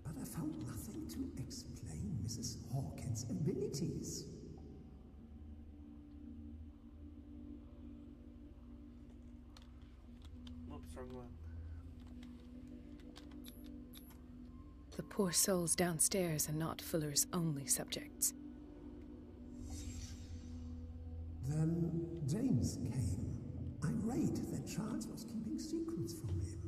But I found nothing to explain Mrs. Hawkins' abilities. Oops, wrong one. The poor souls downstairs are not Fuller's only subjects. Then James came, irate that Charles was keeping secrets from him.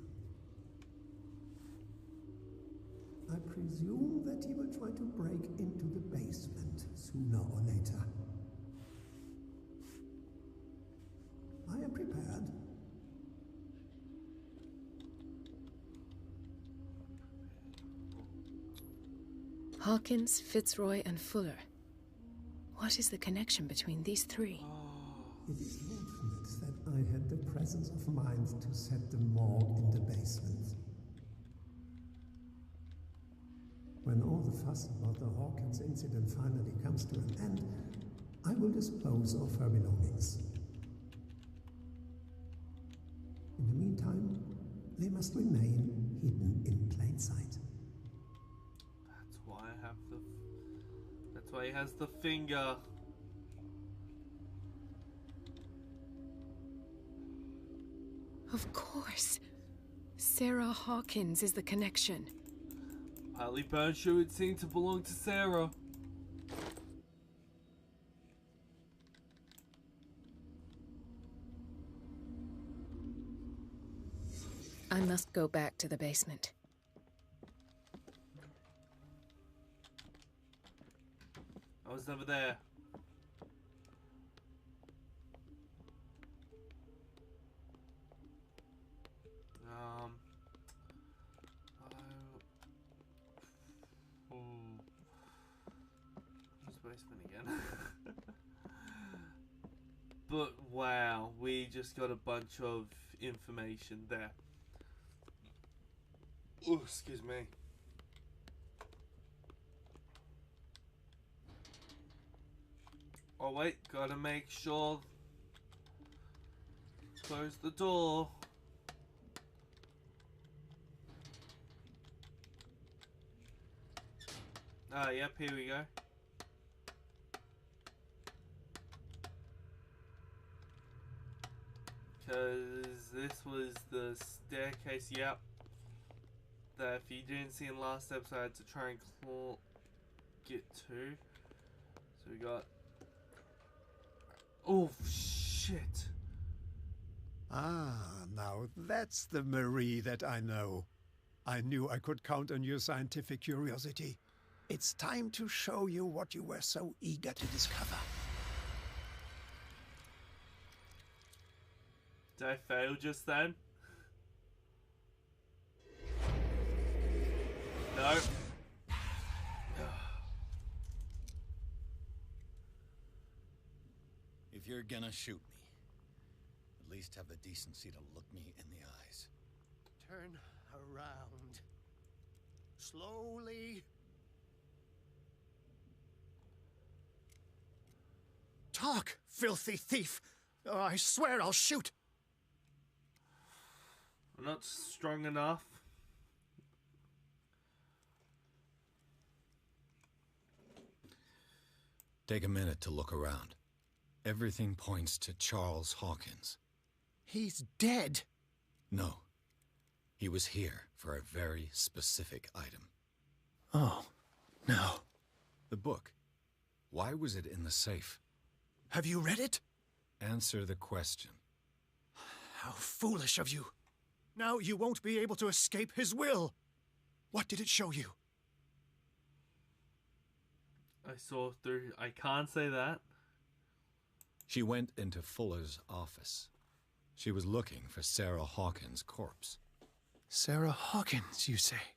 I presume that he will try to break into the basement sooner or later. I am prepared. Hawkins, Fitzroy, and Fuller. What is the connection between these three? It is fortunate that I had the presence of mind to set the morgue in the basement. When all the fuss about the Hawkins incident finally comes to an end, I will dispose of her belongings. In the meantime, they must remain hidden in plain sight. That's why he has the finger. Of course. Sarah Hawkins is the connection. Partly burned sure would seem to belong to Sarah. I must go back to the basement. I was never there. Basement again. But wow, we just got a bunch of information there. Oh, excuse me. Oh wait, gotta make sure. Close the door. Ah, yep, here we go. Because this was the staircase, yep. That if you didn't see in the last episode, I had to try and get to. So we got... Oh, shit. Ah, now that's the Marie that I know. I knew I could count on your scientific curiosity. It's time to show you what you were so eager to discover. Did I fail just then? No. If you're gonna shoot me, at least have the decency to look me in the eyes. Turn around. Slowly. Talk, filthy thief! Oh, I swear I'll shoot! I'm not strong enough. Take a minute to look around. Everything points to Charles Hawkins. He's dead. No. He was here for a very specific item. Oh, no. The book. Why was it in the safe? Have you read it? Answer the question. How foolish of you. Now you won't be able to escape his will. What did it show you? I saw through... I can't say that. She went into Fuller's office. She was looking for Sarah Hawkins' corpse. Sarah Hawkins, you say?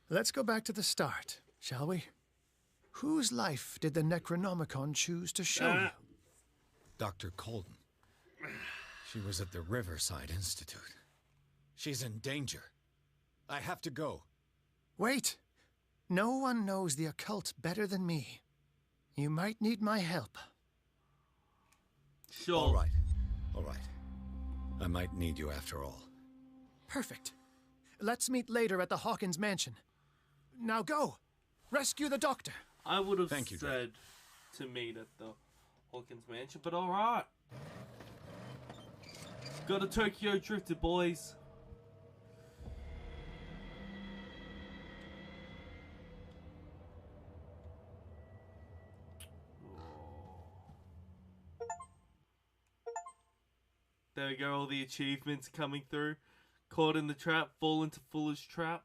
Let's go back to the start, shall we? Whose life did the Necronomicon choose to show you? Dr. Colden. She was at the Riverside Institute. She's in danger. I have to go. Wait. No one knows the occult better than me. You might need my help. Sure. All right. All right. I might need you after all. Perfect. Let's meet later at the Hawkins mansion. Now go. Rescue the doctor. I would have said to meet at the Hawkins mansion, but alright. Got a Tokyo drifted, boys. There we go, all the achievements coming through. Caught in the trap, fall into Fuller's trap.